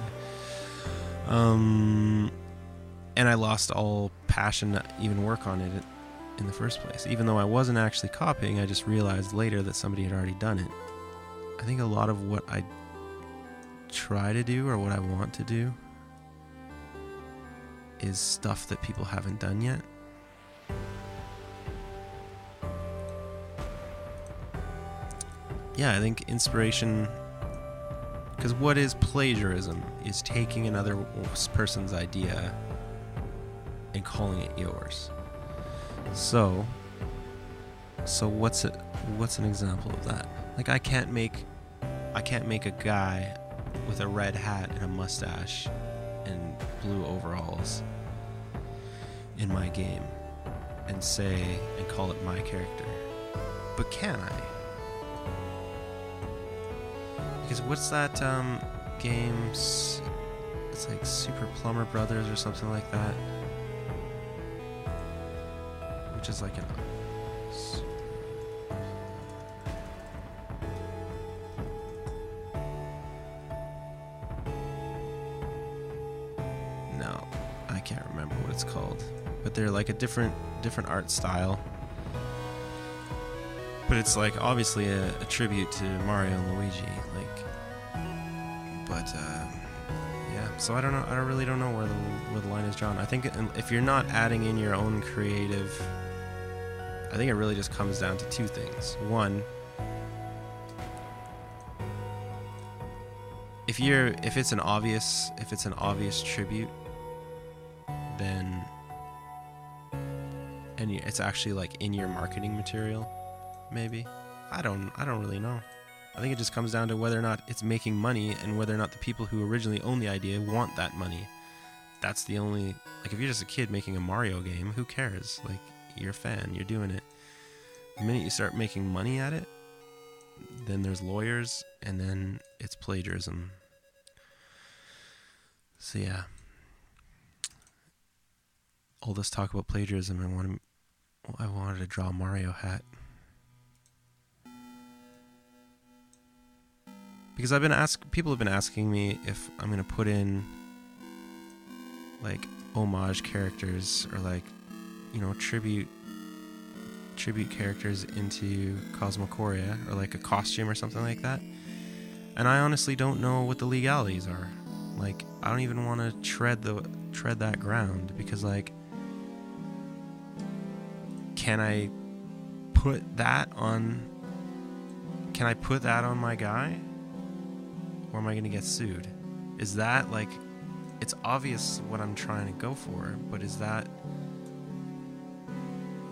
A: And I lost all passion to even work on it in the first place. Even though I wasn't actually copying, I just realized later that somebody had already done it. I think a lot of what I try to do, or what I want to do, is stuff that people haven't done yet. Yeah, I think inspiration, because what is plagiarism is taking another person's idea and calling it yours. So what's an example of that? Like, I can't make a guy with a red hat and a mustache and blue overalls in my game and call it my character. But can I? Because what's that game? It's like Super Plumber Brothers or something like that. Which is like an... No, I can't remember what it's called. But they're like a different art style. But it's like obviously a tribute to Mario and Luigi, yeah. So I really don't know where the line is drawn. I think if you're not adding in your own creative, I think it really just comes down to two things. One, if it's an obvious tribute, then it's actually like in your marketing material. Maybe. I don't really know. I think it just comes down to whether or not it's making money and whether or not the people who originally own the idea want that money. That's the only... Like, if you're just a kid making a Mario game, who cares? Like, you're a fan, you're doing it. The minute you start making money at it, then there's lawyers, and then it's plagiarism. So, yeah. All this talk about plagiarism, I wanted to draw a Mario hat. Because people have been asking me if I'm going to put in, like, homage characters or, like, you know, tribute characters into Cosmochoria, or like a costume or something like that. And I honestly don't know what the legalities are. Like, I don't even want to tread that ground, because, like, can I put that on my guy? Or am I going to get sued? Is that, like, it's obvious what I'm trying to go for, but is that...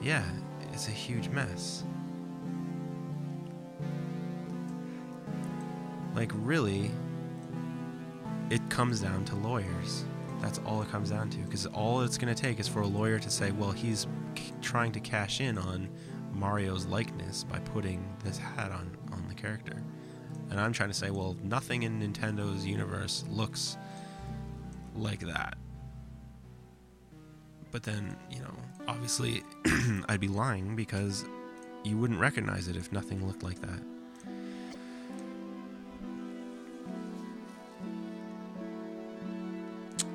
A: Yeah, it's a huge mess. Like, really, it comes down to lawyers. That's all it comes down to. Because all it's going to take is for a lawyer to say, well, he's trying to cash in on Mario's likeness by putting this hat on the character. And I'm trying to say, well, nothing in Nintendo's universe looks like that. But then, you know, obviously I'd be lying, because you wouldn't recognize it if nothing looked like that.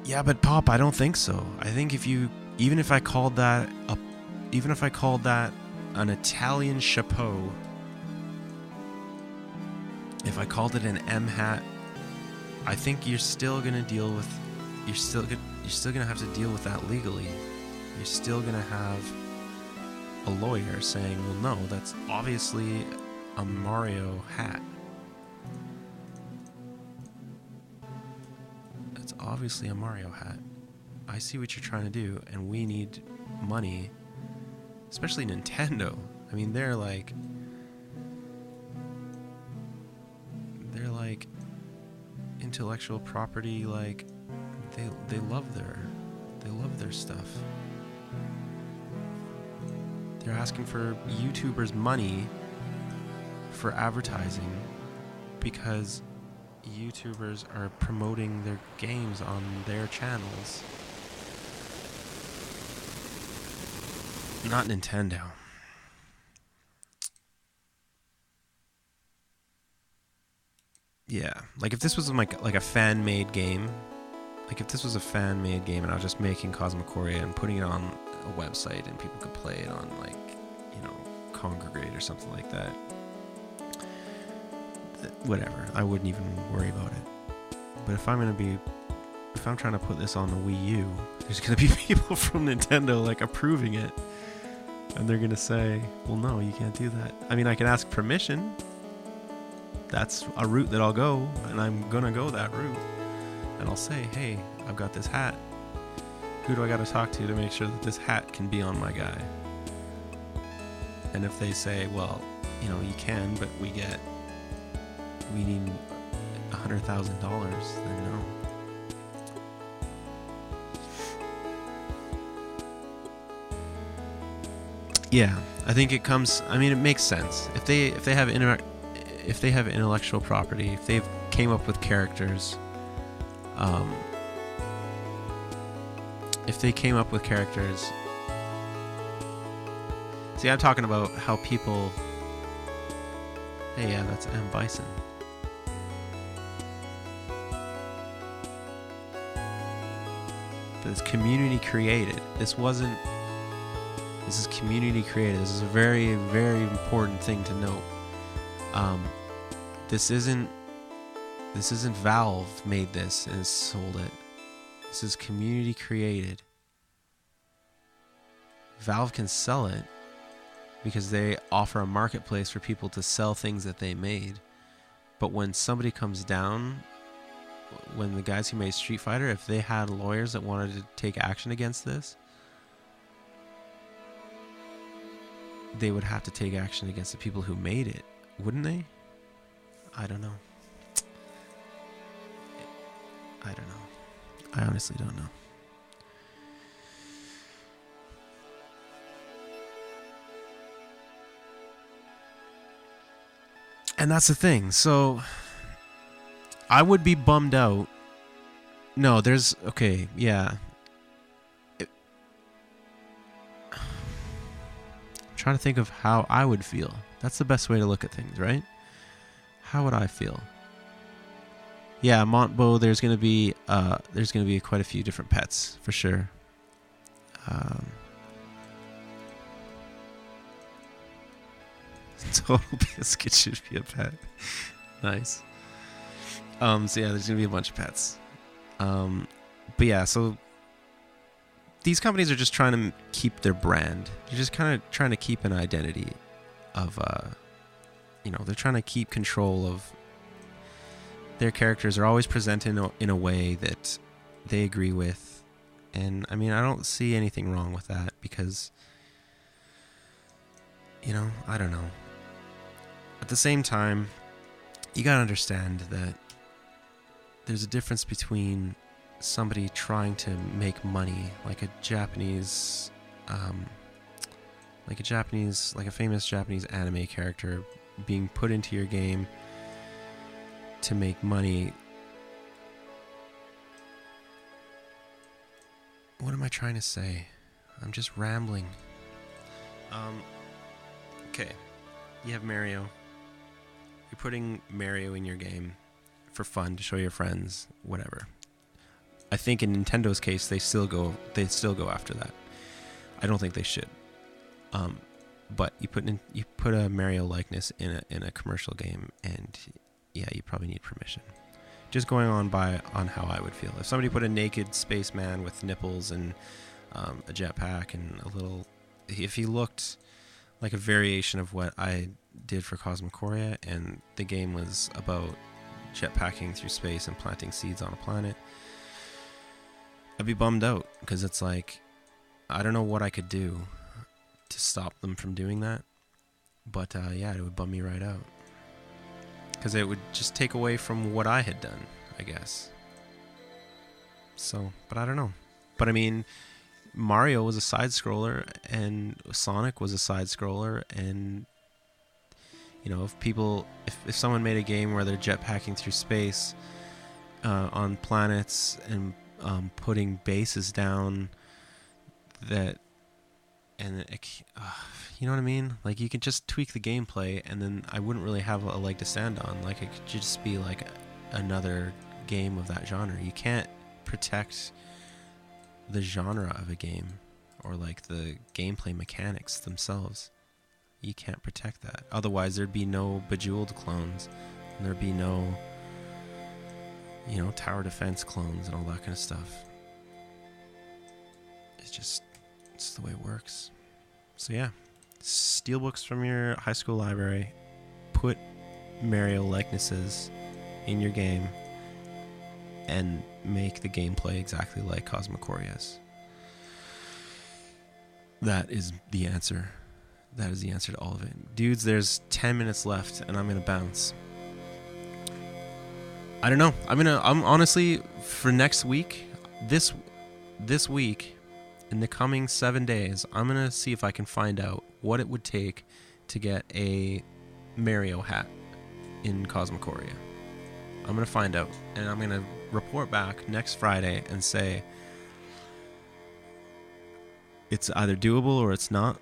A: Yeah, but Pop, I don't think so. I think even if I called that an Italian chapeau. If I called it an M hat, I think you're still gonna deal with. You're still gonna have to deal with that legally. You're still gonna have a lawyer saying, "Well, no, that's obviously a Mario hat. That's obviously a Mario hat. I see what you're trying to do, and we need money." Especially Nintendo. I mean, they're like intellectual property. Like they love their stuff. They're asking for YouTubers money for advertising because YouTubers are promoting their games on their channels. Not Nintendo. Yeah, like if this was like a fan-made game, like if this was a fan-made game and I was just making Cosmochoria and putting it on a website and people could play it on, like, you know, Congregate or something like that, whatever, I wouldn't even worry about it. But if I'm trying to put this on the Wii U, there's gonna be people from Nintendo like approving it, and they're gonna say, well, no, you can't do that. I mean, I can ask permission. That's a route that I'll go, and I'm gonna go that route. And I'll say, hey, I've got this hat. Who do I gotta talk to make sure that this hat can be on my guy? And if they say, well, you know, you can, but we need $100,000, then no. Yeah, I think it comes. I mean, it makes sense if they have intellectual property, if they've came up with characters, See, I'm talking about how people. Hey, yeah, that's M. Bison. But it's community created. This is community created. This is a very, very important thing to note. This isn't Valve made this and sold it. This is community created. Valve can sell it because they offer a marketplace for people to sell things that they made. But when somebody comes down, when the guys who made Street Fighter, if they had lawyers that wanted to take action against this, they would have to take action against the people who made it, wouldn't they? I don't know. I honestly don't know. And that's the thing. So I would be bummed out. No, okay, yeah. I'm trying to think of how I would feel. That's the best way to look at things, right? How would I feel? Yeah, Montbeau, there's gonna be quite a few different pets for sure. Total Biscuit should be a pet. Nice. So yeah, there's gonna be a bunch of pets. But yeah, so these companies are just trying to keep their brand. They're just kind of trying to keep an identity of, they're trying to keep control of their characters. Are always presented in a way that they agree with. And I mean, I don't see anything wrong with that because, I don't know. At the same time, you gotta understand that there's a difference between somebody trying to make money, like a famous Japanese anime character being put into your game to make money. What am I trying to say? I'm just rambling. Okay. You have Mario. You're putting Mario in your game for fun, to show your friends, whatever. I think in Nintendo's case, they still go after that. I don't think they should. But you put a Mario likeness in a commercial game, and yeah, you probably need permission. Just going on how I would feel if somebody put a naked spaceman with nipples and a jetpack and a little. If he looked like a variation of what I did for Cosmochoria, and the game was about jetpacking through space and planting seeds on a planet, I'd be bummed out, because it's like, I don't know what I could do to stop them from doing that. But yeah, it would bum me right out, because it would just take away from what I had done, I guess. So, but I don't know. But I mean, Mario was a side scroller, and Sonic was a side scroller, and you know, if someone made a game where they're jetpacking through space on planets and putting bases down that, and you know what I mean? Like, you could just tweak the gameplay, and then I wouldn't really have a leg to stand on. Like, it could just be like another game of that genre. You can't protect the genre of a game, or like the gameplay mechanics themselves. You can't protect that. Otherwise, there'd be no Bejeweled clones, and there'd be no, you know, tower defense clones and all that kind of stuff. It's the way it works. So yeah, steelbooks from your high school library. Put Mario likenesses in your game, and make the gameplay exactly like Cosmochoria's. That is the answer. That is the answer to all of it. Dudes, there's 10 minutes left, and I'm going to bounce. I don't know. I'm honestly, for next week, this week, in the coming 7 days, I'm going to see if I can find out what it would take to get a Mario hat in Cosmochoria. I'm going to find out, and I'm going to report back next Friday and say it's either doable or it's not.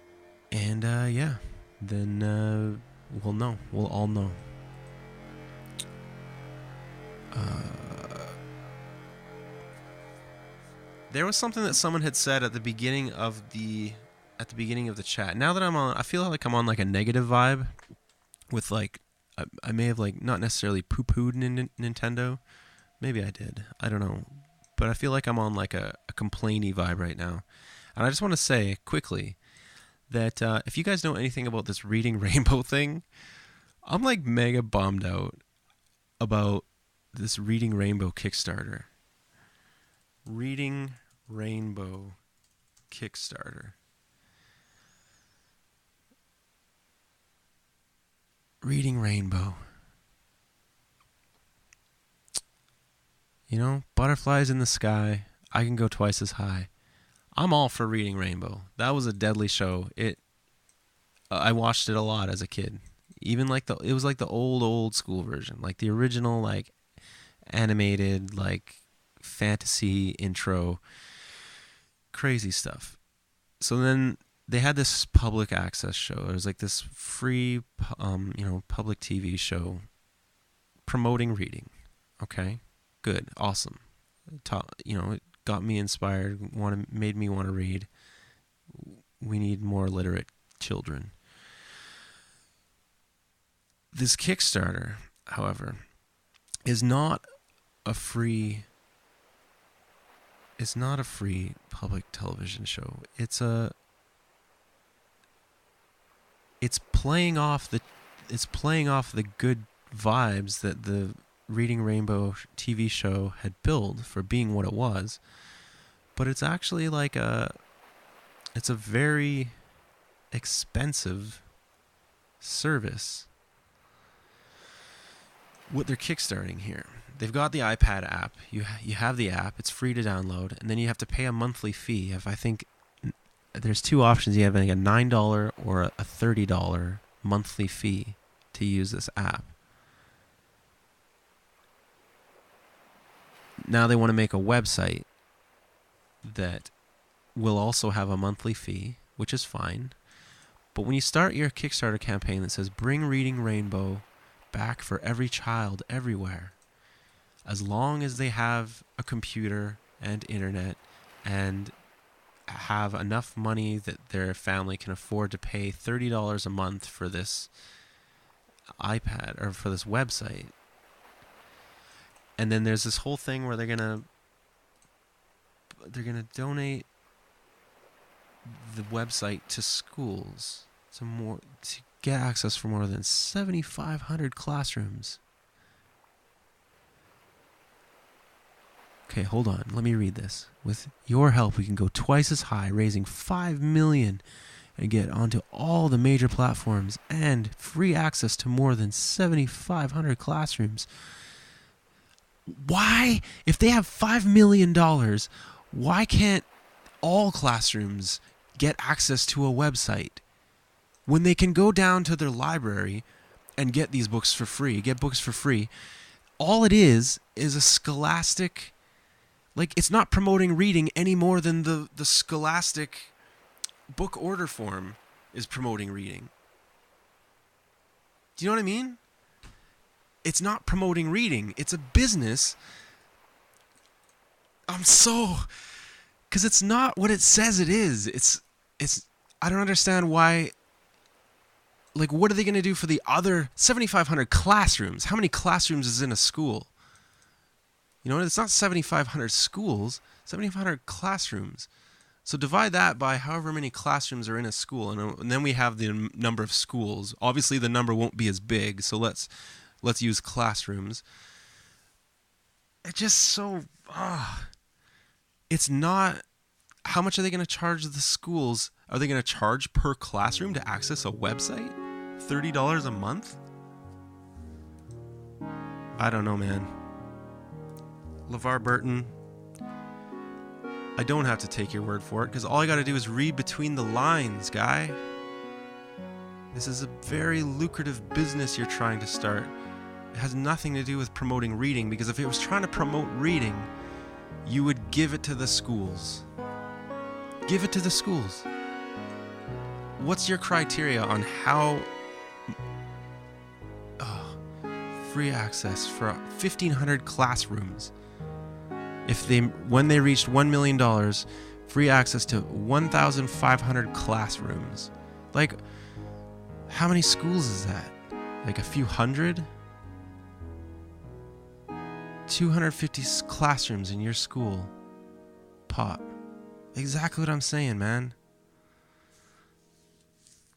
A: And yeah, then we'll know. We'll all know. There was something that someone had said at the beginning of the chat. Now that I feel like I'm on like a negative vibe with like, I may have like not necessarily poo-pooed Nintendo. Maybe I did. I don't know. But I feel like I'm on like a complainy vibe right now. And I just want to say quickly that if you guys know anything about this Reading Rainbow thing, I'm like mega bummed out about this Reading Rainbow Kickstarter. Reading Rainbow Kickstarter. Reading Rainbow. You know, butterflies in the sky. I can go twice as high. I'm all for Reading Rainbow. That was a deadly show. I watched it a lot as a kid. Even like it was like the old school version, like the original like animated like fantasy intro, crazy stuff. So then they had this public access show. It was like this free, public TV show promoting reading. Okay, good, awesome. It got me inspired. Made me want to read. We need more literate children. This Kickstarter, however, is not a free public television show. It's playing off the good vibes that the Reading Rainbow TV show had built for being what it was, but it's actually like it's a very expensive service. What they're kickstarting here, they've got the iPad app. You have the app. It's free to download, and then you have to pay a monthly fee. I think there's two options. You have like a $9 or a $30 monthly fee to use this app. Now they want to make a website that will also have a monthly fee, which is fine. But when you start your Kickstarter campaign that says bring Reading Rainbow back for every child everywhere, as long as they have a computer and internet and have enough money that their family can afford to pay $30 a month for this iPad or for this website. And then there's this whole thing where they're gonna donate the website to schools to get access for more than 7,500 classrooms. Okay, hold on. Let me read this. With your help, we can go twice as high, raising $5 million and get onto all the major platforms and free access to more than 7,500 classrooms. Why, if they have $5 million, why can't all classrooms get access to a website when they can go down to their library and get these books for free, get books for free? All it is a scholastic, like, it's not promoting reading any more than the scholastic book order form is promoting reading. Do you know what I mean? It's not promoting reading. It's a business. Because it's not what it says it is. It's, I don't understand why, like, what are they going to do for the other 7,500 classrooms? How many classrooms is in a school? You know, it's not 7,500 schools, 7,500 classrooms. So divide that by however many classrooms are in a school, and then we have the number of schools. Obviously, the number won't be as big, so let's use classrooms. It's just so... It's not... How much are they going to charge the schools? Are they going to charge per classroom to access a website? $30 a month? I don't know, man. LeVar Burton, I don't have to take your word for it, because all I got to do is read between the lines, guy. This is a very lucrative business you're trying to start. It has nothing to do with promoting reading, because if it was trying to promote reading, you would give it to the schools. Give it to the schools. What's your criteria on how... free access for 1,500 classrooms. When they reached $1 million, free access to 1,500 classrooms. Like, how many schools is that? Like a few hundred? 250 classrooms in your school. Pop. Exactly what I'm saying, man.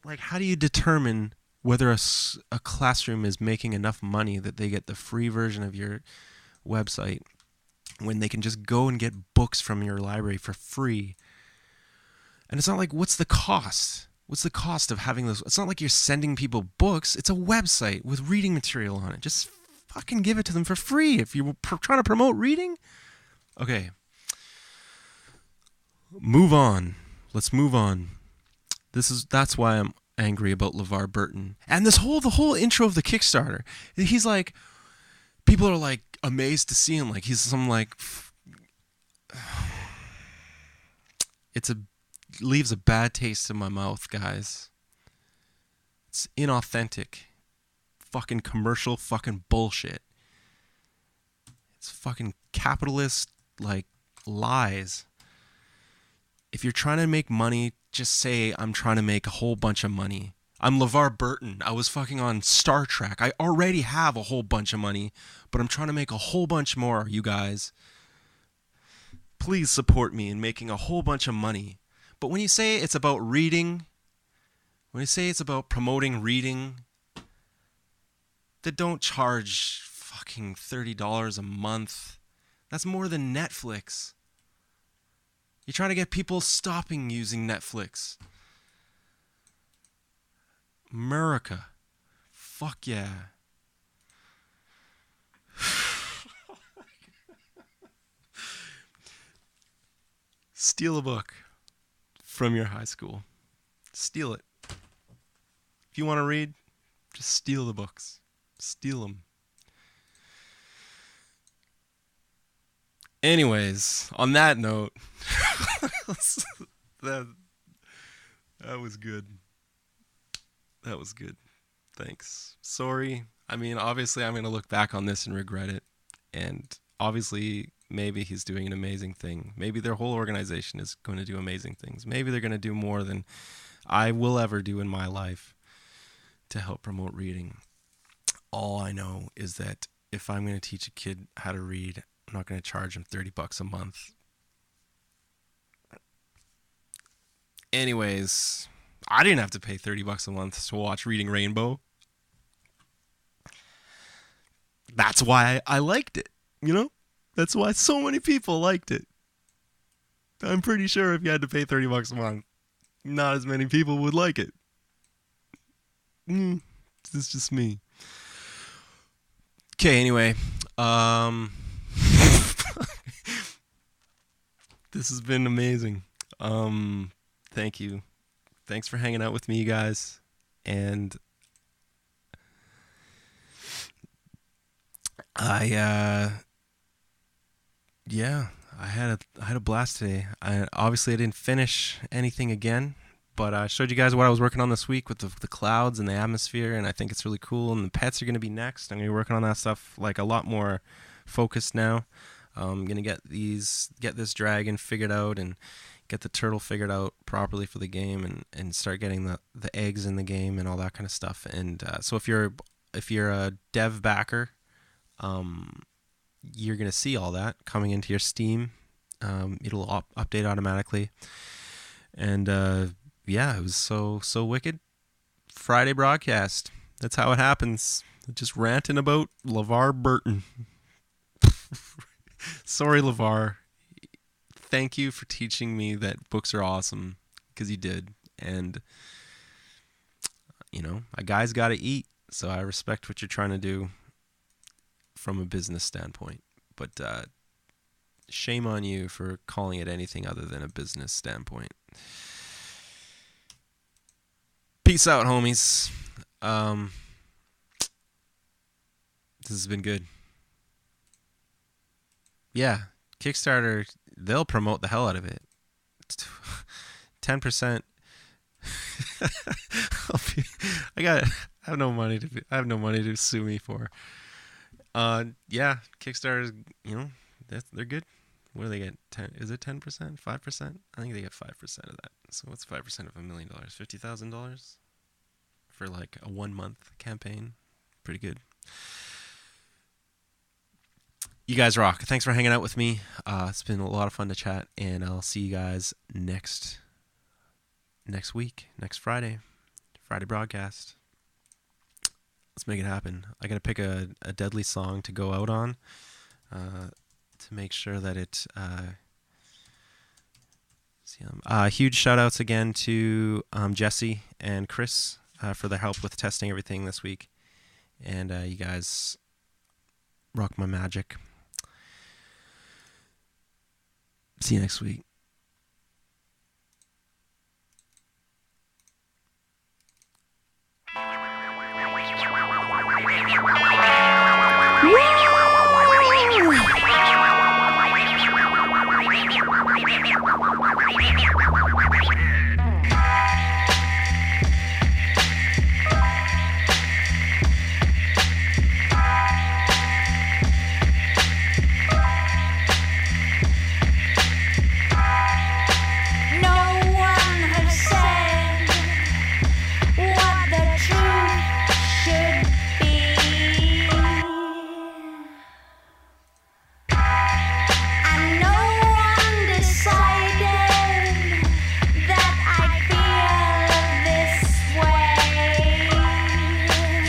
A: Like, how do you determine whether a classroom is making enough money that they get the free version of your website when they can just go and get books from your library for free? And it's not like, what's the cost? What's the cost of having those? It's not like you're sending people books. It's a website with reading material on it. Just fucking give it to them for free if you're trying to promote reading. Okay. Move on. Let's move on. That's why I'm angry about LeVar Burton. And the whole intro of the Kickstarter. He's like, people are like amazed to see him. Like, he's some like, leaves a bad taste in my mouth, guys. It's inauthentic. Fucking commercial fucking bullshit. It's fucking capitalist, like, lies. If you're trying to make money, just say, I'm trying to make a whole bunch of money. I'm LeVar Burton. I was fucking on Star Trek. I already have a whole bunch of money, but I'm trying to make a whole bunch more, you guys. Please support me in making a whole bunch of money. But when you say it's about reading, when you say it's about promoting reading, then don't charge fucking $30 a month. That's more than Netflix. You're trying to get people stopping using Netflix. America. Fuck yeah. Steal a book from your high school. Steal it. If you want to read, just steal the books. Steal them. Anyways, on that note, that was good. That was good. Thanks. Sorry. I mean, obviously, I'm going to look back on this and regret it. And obviously, maybe he's doing an amazing thing. Maybe their whole organization is going to do amazing things. Maybe they're going to do more than I will ever do in my life to help promote reading. All I know is that if I'm going to teach a kid how to read, I'm not going to charge him $30 a month. Anyways, I didn't have to pay $30 a month to watch Reading Rainbow. That's why I liked it, you know? That's why so many people liked it. I'm pretty sure if you had to pay $30 a month, not as many people would like it. It's just me. Okay, anyway. This has been amazing. Thank you. Thanks for hanging out with me, you guys. And I had a blast today. Obviously I didn't finish anything again, but I showed you guys what I was working on this week with the clouds and the atmosphere, and I think it's really cool. And the pets are going to be next. I'm going to be working on that stuff like a lot more focused now. I'm going to get this dragon figured out and get the turtle figured out properly for the game, and start getting the eggs in the game and all that kind of stuff. And so if you're a dev backer, you're going to see all that coming into your Steam. It'll update automatically. And yeah, it was so wicked. Friday broadcast. That's how it happens. Just ranting about LeVar Burton. Sorry, LeVar. Thank you for teaching me that books are awesome, because you did. And, you know, a guy's got to eat, so I respect what you're trying to do from a business standpoint. But shame on you for calling it anything other than a business standpoint. Peace out, homies. This has been good. Yeah, Kickstarter, they'll promote the hell out of it. 10%. I have no money to sue me for. Yeah, Kickstarter, you know, they're good. What do they get? 10? Is it 10%? 5%? I think they get 5% of that. So what's 5% of $1 million? $50,000 for like a 1-month campaign. Pretty good. You guys rock. Thanks for hanging out with me. It's been a lot of fun to chat, and I'll see you guys next week, next Friday broadcast. Let's make it happen. I gotta pick a deadly song to go out on, to make sure that it. Huge shout outs again to Jesse and Chris for their help with testing everything this week, and you guys rock my magic. See you next week.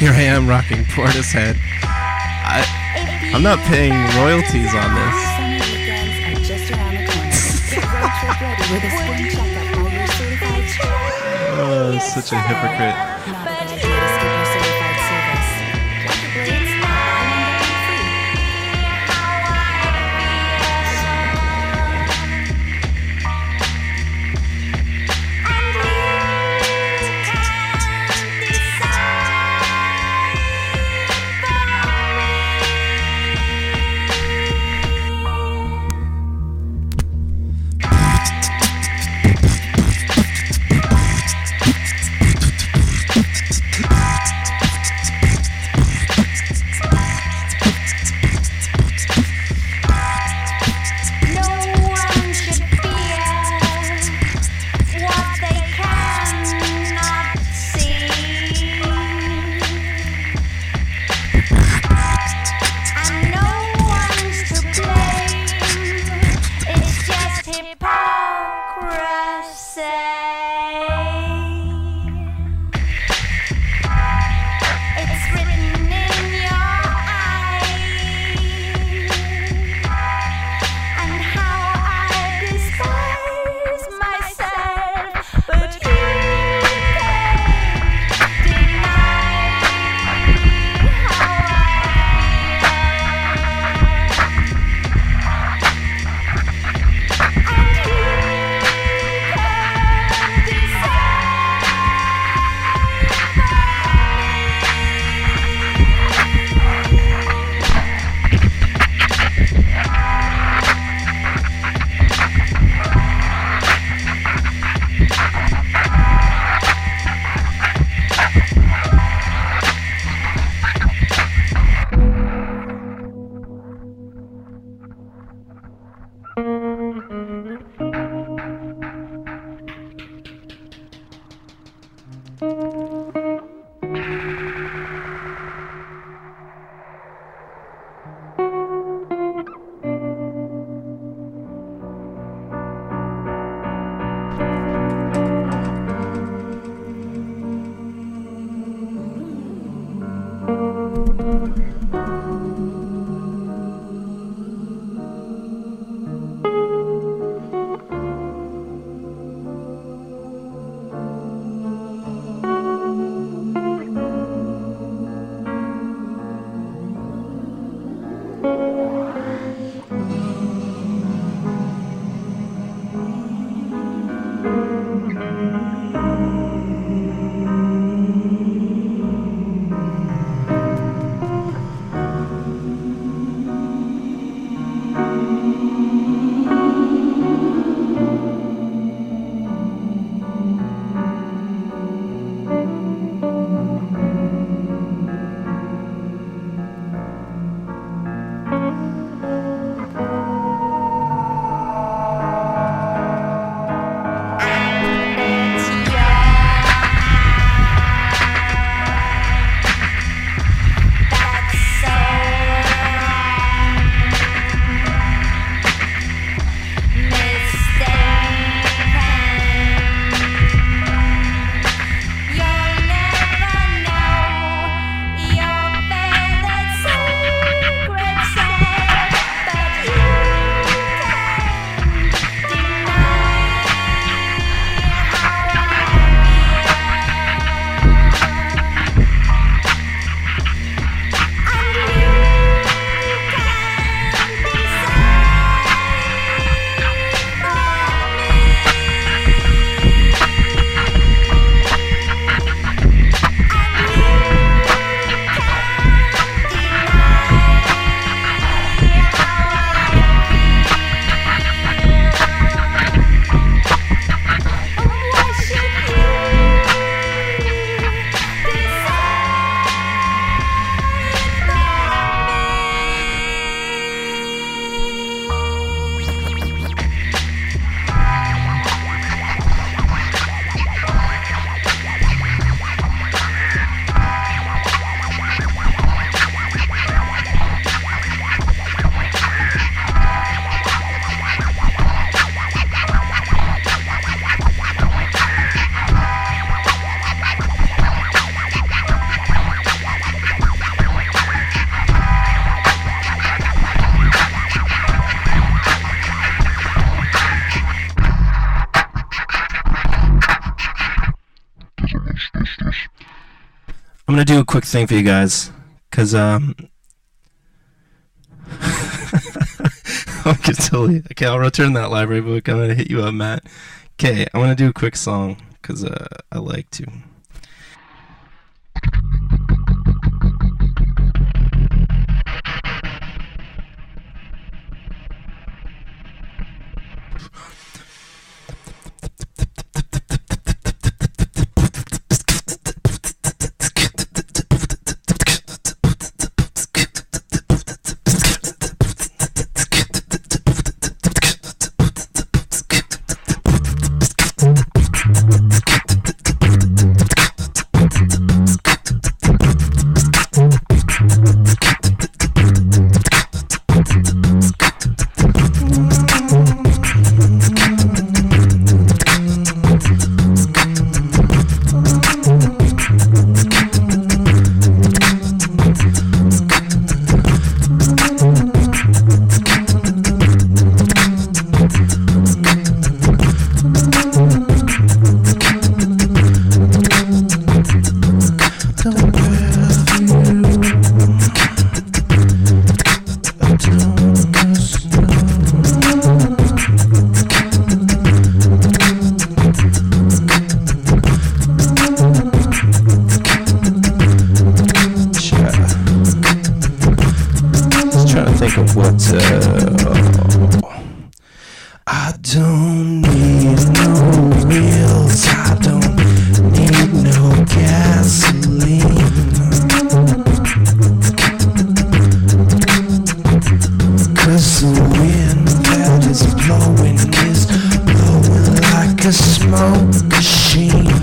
A: Here I am rocking Portishead. I'm not paying royalties on this. Oh, such a hypocrite. I'm gonna do a quick thing for you guys, cause I'm gonna tell you. Okay, I'll return that library book. I'm gonna hit you up, Matt. Okay, I'm gonna do a quick song, cause I like to. I don't need no wheels, I don't need no gasoline. 'Cause the wind that is blowing like a smoke machine.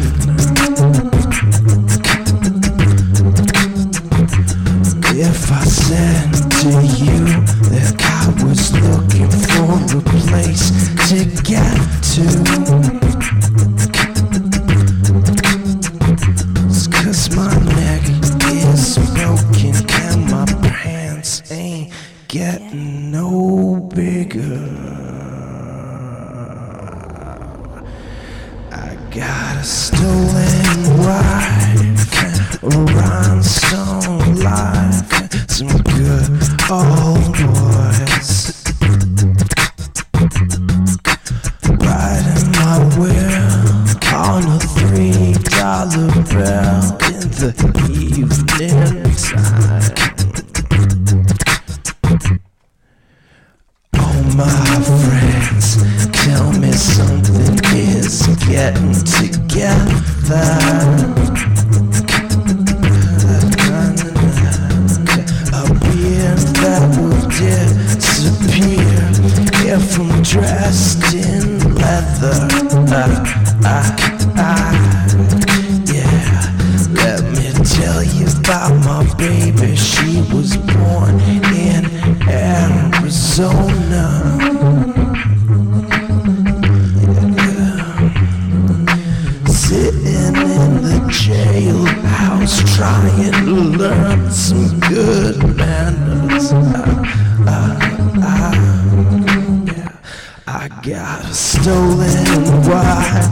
A: If I said to you that I was looking for a place to get to, it's 'cause my neck is broken and
B: getting no bigger. I got a stolen wife, a rhinestone life, some good old boys riding my wheel on a $3 bill in the evening time. Oh my friends, tell me something is getting together. A beard that will disappear if I'm dressed in leather. Yeah, let me tell you about my baby. She was born in Arizona. Sitting in the jailhouse trying to learn some good manners. I got a stolen wife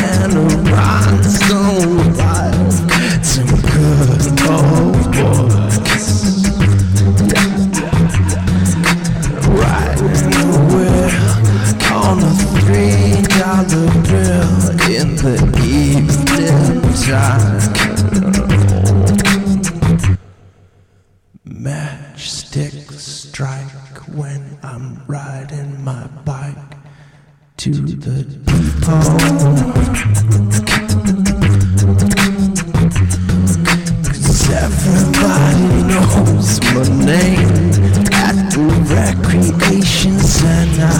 B: and a rhinestone life, some good old boys riding a wheel on a $3 bill in the evening time. Matchsticks strike when I'm riding my bike to the depot. 'Cause everybody knows my name at the recreation center.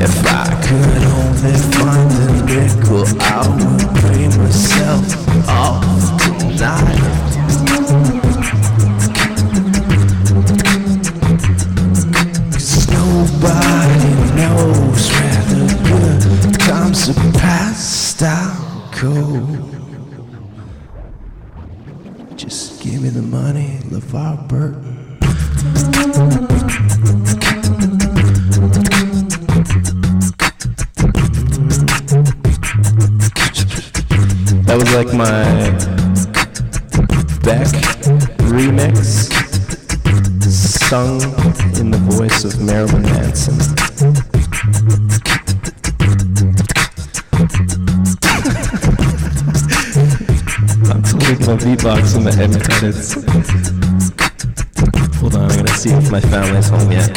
B: If I could only find a nickel, I would pay myself off tonight. 'Cause nobody knows where the good times are past out cold. Just give me the money, LeVar Burton. That was like my Beck remix, sung in the voice of Marilyn Manson. I'm totally gonna beatbox in the end credits. Hold on, I'm gonna see if my family's home yet.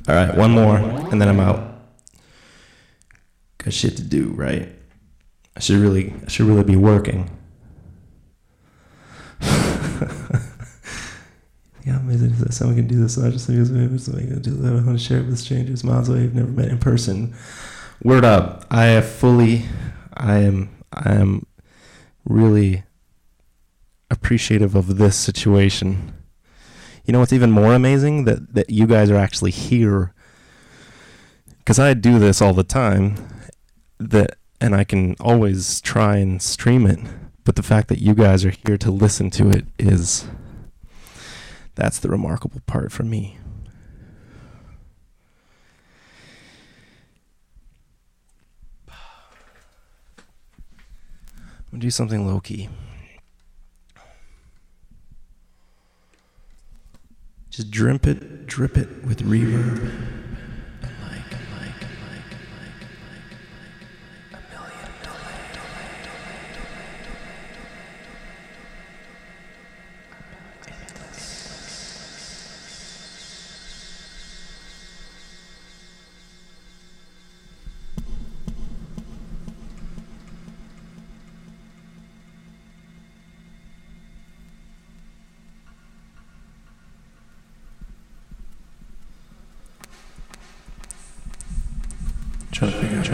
B: All right, one more, and then I'm out. Got shit to do, right? I should really be working. Yeah, amazing. Someone can do this. So I just think it's maybe something to do that. I want to share it with strangers, miles away, you've never met in person. Word up! I am really appreciative of this situation. You know what's even more amazing? That you guys are actually here. Because I do this all the time, and I can always try and stream it. But the fact that you guys are here to listen to it that's the remarkable part for me. I'm gonna do something low-key. Just drip it with reverb. Trying to figure out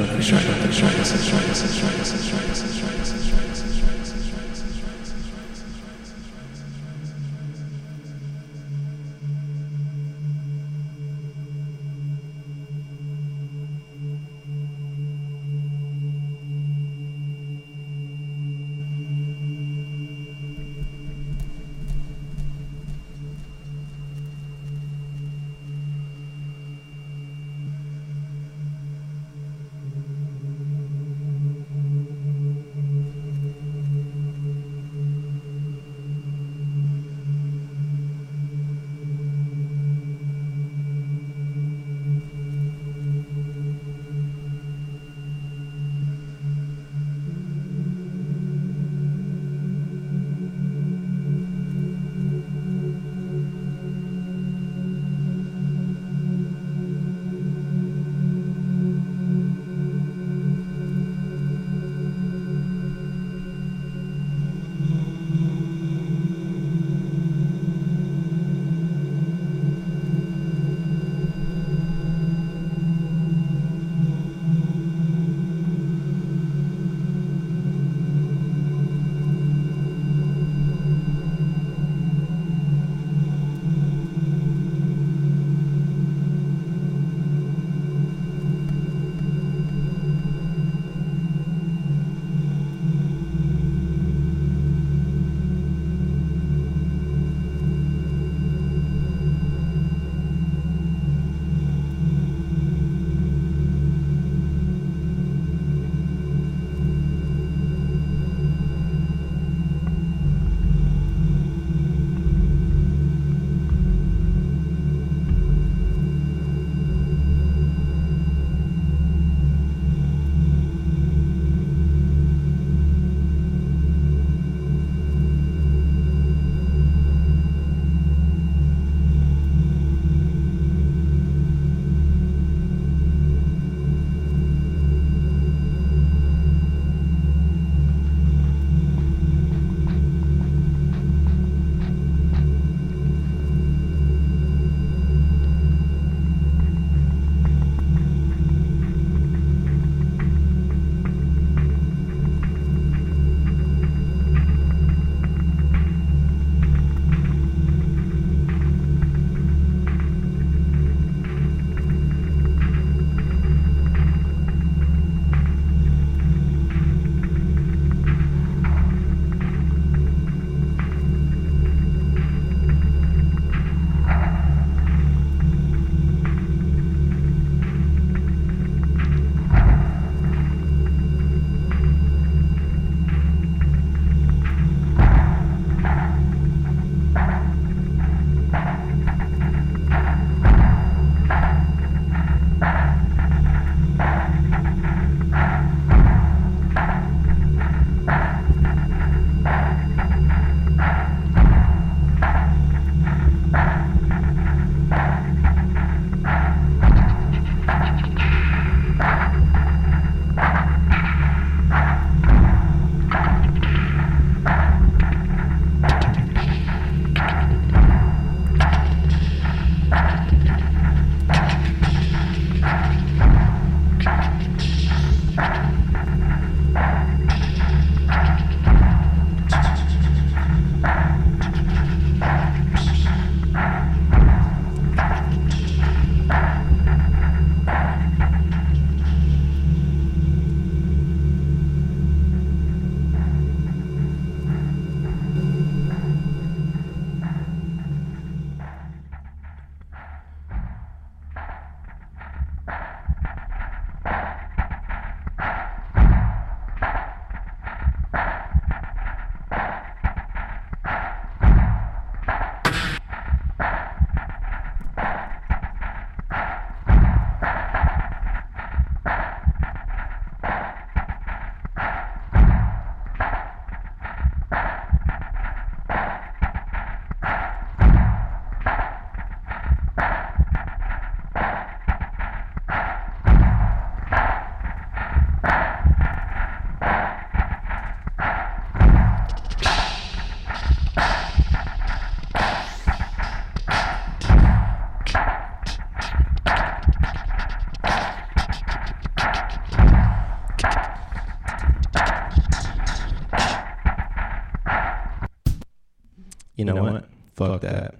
B: You know what? Fuck that.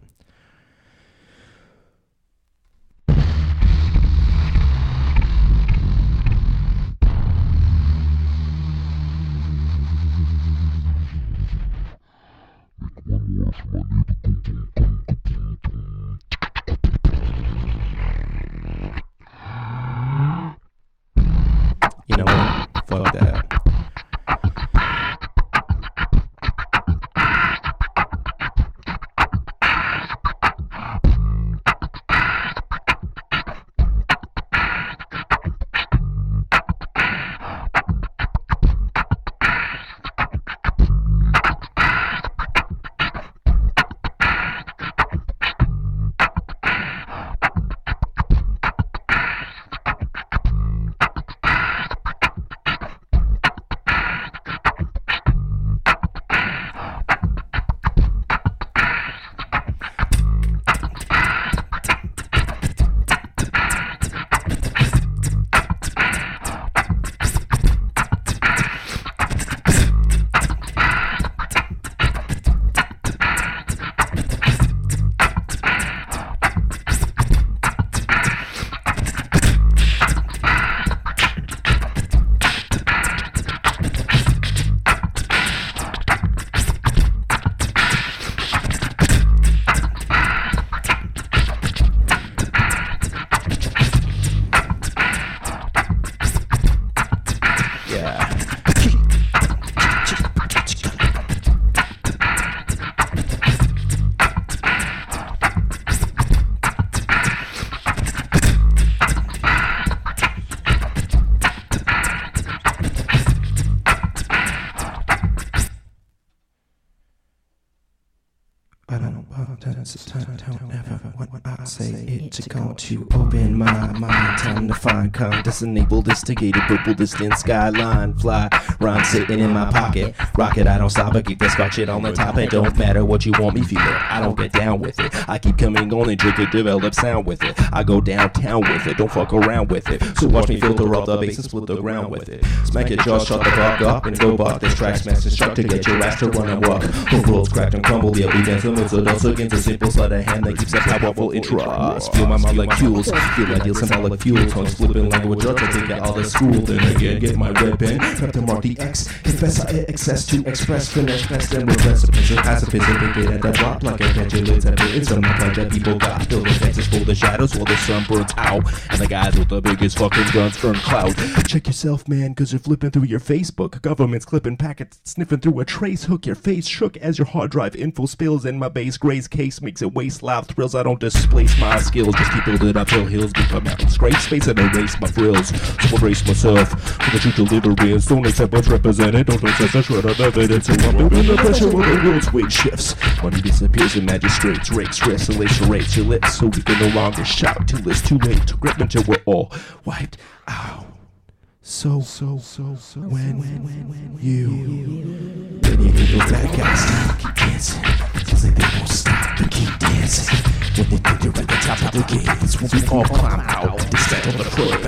B: You know what? Fuck that. Don't ever what I say it to go to open my mind. Time to find condescending, instigated, purple distant skyline. Fly, rhyme sitting in my pocket. Rocket, I don't stop, I keep the scotch shit on the top. It don't matter what you want me feeling, I don't get down with it. I keep coming on and trick it, develop sound with it. I go downtown with it, don't fuck around with it. So watch me filter up the bass and split the ground with it. Smack your jaw, shut the fuck up and go buck. This track's master struck to get your ass to run and walk. The world's cracked and crumbled, yeah, we dance them. It's a dust against a simple sleight of hand that keeps a powerful interest. Feel my molecules, feel ideal symbolic fuel. Tongues flipping language drugs, I take it out of school. Then again, get my red pen, prep to mark the X. Confess I excess to express, finish, best and repress. A piece of pacifism, pick it at the block like a pendulum. It's from the kind that people got. Fill the fences for the shadows while the sun burns out. And the guys with the biggest fucking guns earn clout. Check yourself, man, cause you're flipping through your Facebook. Government's clipping packets, sniffing through a trace hook. Your face shook as your hard drive info spills in my base. Gray's case makes it waste loud thrills. I don't displace my skills, just keep building uphill hills. Become mountains, scrape space and erase my frills. So embrace myself for the truth delivering. Don't accept what's represented, don't accept a shred of evidence. So I'm building the pressure when the world's weight shifts. Money disappears in magistrates, rakes, stress, erase your lips. So we can no longer shout till it's too late to grip until we're all wiped out. So when you hear those bad guys keep dancing, feels like they won't stop but keep dancing. When they think they're at the top of the game, it's when we all climb out, descend on the curb.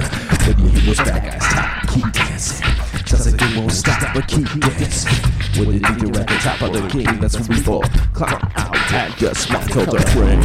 B: When you hear those bad guys keep dancing, sounds like they won't stop but keep dancing. When they think they're at the top of the game, that's when we all climb out and just walk till the frame.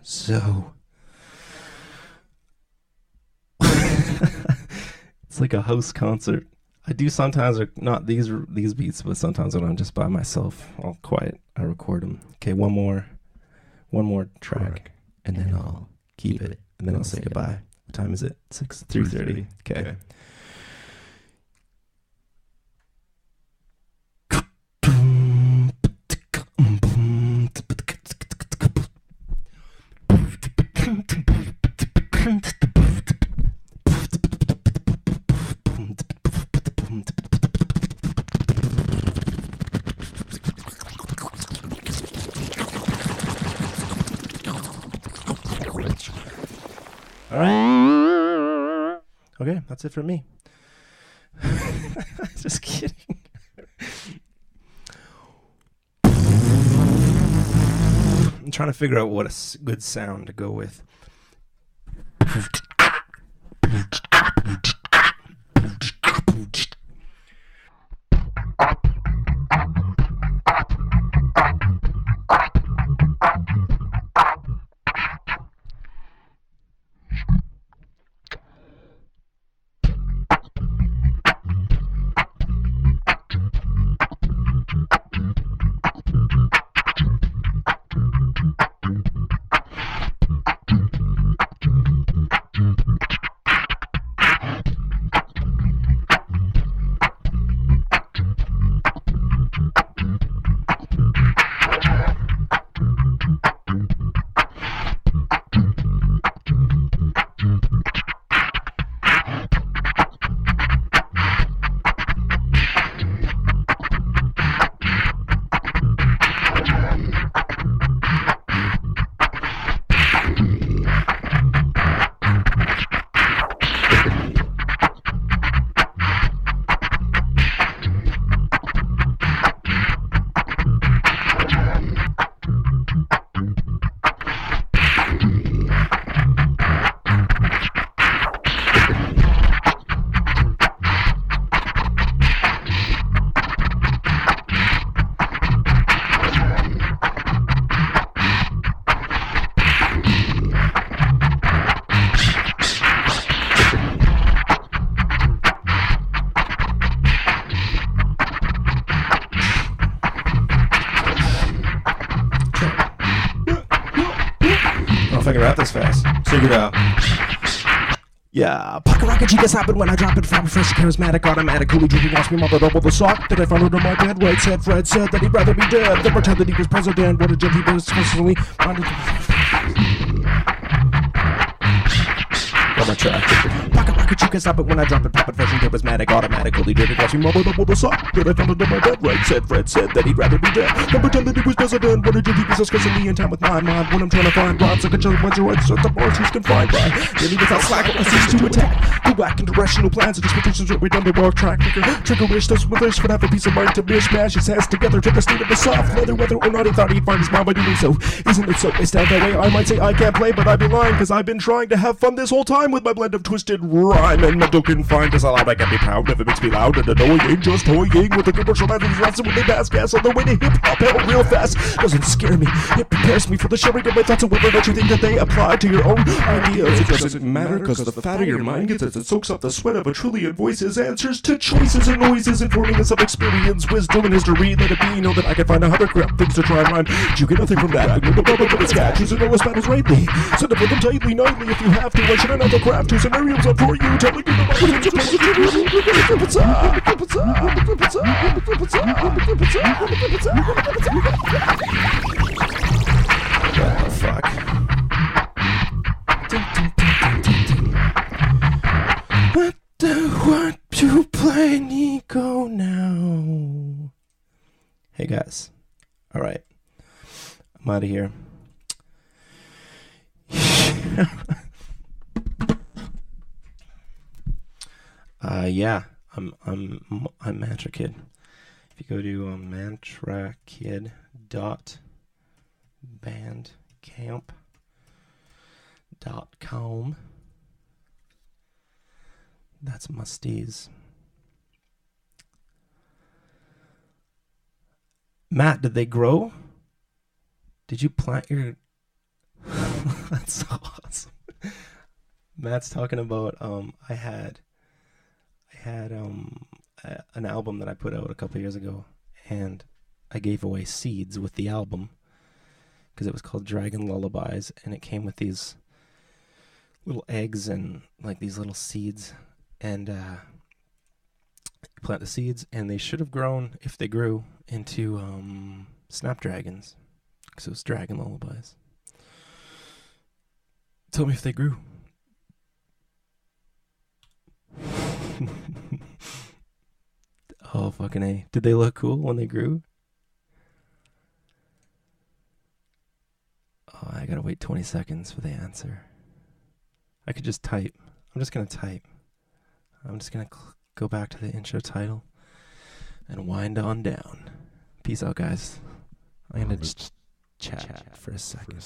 B: So it's like a host concert. I do sometimes, or not these beats, but sometimes when I'm just by myself, all quiet, I record them. Okay, one more track, and then I'll keep it, and then I'll say goodbye. What time is it? 3:30. Okay. Okay, that's it for me. Just kidding. I'm trying to figure out what a good sound to go with. If I can rap this fast. Figure it out. Yeah, pocket rocket chicas happen when I drop it from fresh, charismatic, automatic, coolie drinking, watch me mother double the sock that I found under my bed. Right said, Fred said that he'd rather be dead than pretend that he was president. What a gent he was constantly. One more track. Pocket rocket chicas happen when I drop it, pop it fresh and charismatic, automatic, coolie drinking, watch me mother double the sock that I found under my bed. Right said, Fred said that he'd rather be dead than pretend that he was president. What a gent he was discussing me in time with my mind when I'm trying to find rhymes like a judge when you're right, so the bars he's confined by. Really without slack or cease to attack. Go back into rational plans and expectations we done the walk track. Trigger-ish, those withers would have a piece of mind to mishmash his hands together to the state of the soft leather, whether or not he thought he'd find his mind by doing so. Isn't it so? I stand that way. I might say I can't play, but I'd be lying, cause I've been trying to have fun this whole time with my blend of twisted rhyme and mental confined. As loud I can be proud if it makes me loud and annoying. Just toying with the commercial methods lesson when they pass gas on the way to hip-hop hell real fast. Doesn't scare me. It prepares me for the sharing of my thoughts and whether or not you think that they apply to your own ideas. It doesn't matter, cause the fatter your mind gets as it soaks up the sweat of a trillion voices, answers to choices and noises, informing us of experience, wisdom, and history. Let it be, know that I can find 100 crap things to try and rhyme. You get nothing from that. Ignore the bubble, but it's cat. Choose and know us battles rightly. Send up with them tightly, nightly if you have to. I should another craft two scenarios up for you, telling you the what's up? What's up? What's up? What's up? What's up? What the fuck? What you play, Nico, now? Hey guys. Alright. I'm out of here. Yeah. I'm Mantra Kid. If you go to mantrakid.bandcamp.com, that's musties. Matt, did they grow? Did you plant your... That's so awesome. Matt's talking about I had an album that I put out a couple years ago, and I gave away seeds with the album because it was called Dragon Lullabies, and it came with these little eggs and like these little seeds, and you plant the seeds, and they should have grown, if they grew, into snapdragons, because it was Dragon Lullabies. Tell me if they grew. Oh, fucking A. Did they look cool when they grew? Oh, I gotta wait 20 seconds for the answer. I could just type. I'm just gonna type. I'm just going to go back to the intro title and wind on down. Peace out, guys. I'm going to just chat for a second.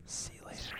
B: See you later.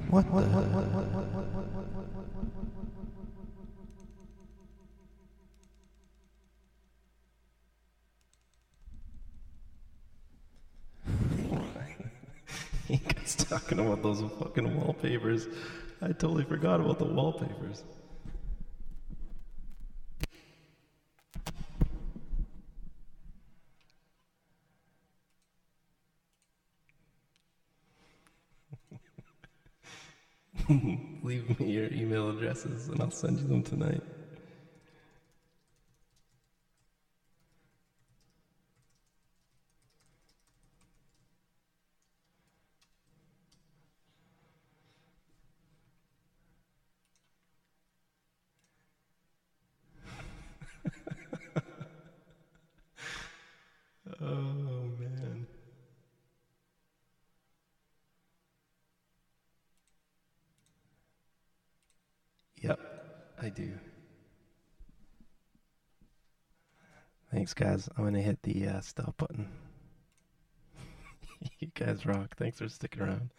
B: What the? You guys talking about those fucking wallpapers. I totally forgot about the wallpapers. Leave me your email addresses and I'll send you them tonight. Oh, man. Yep, I do. Thanks, guys. I'm going to hit the stop button. You guys rock. Thanks for sticking around.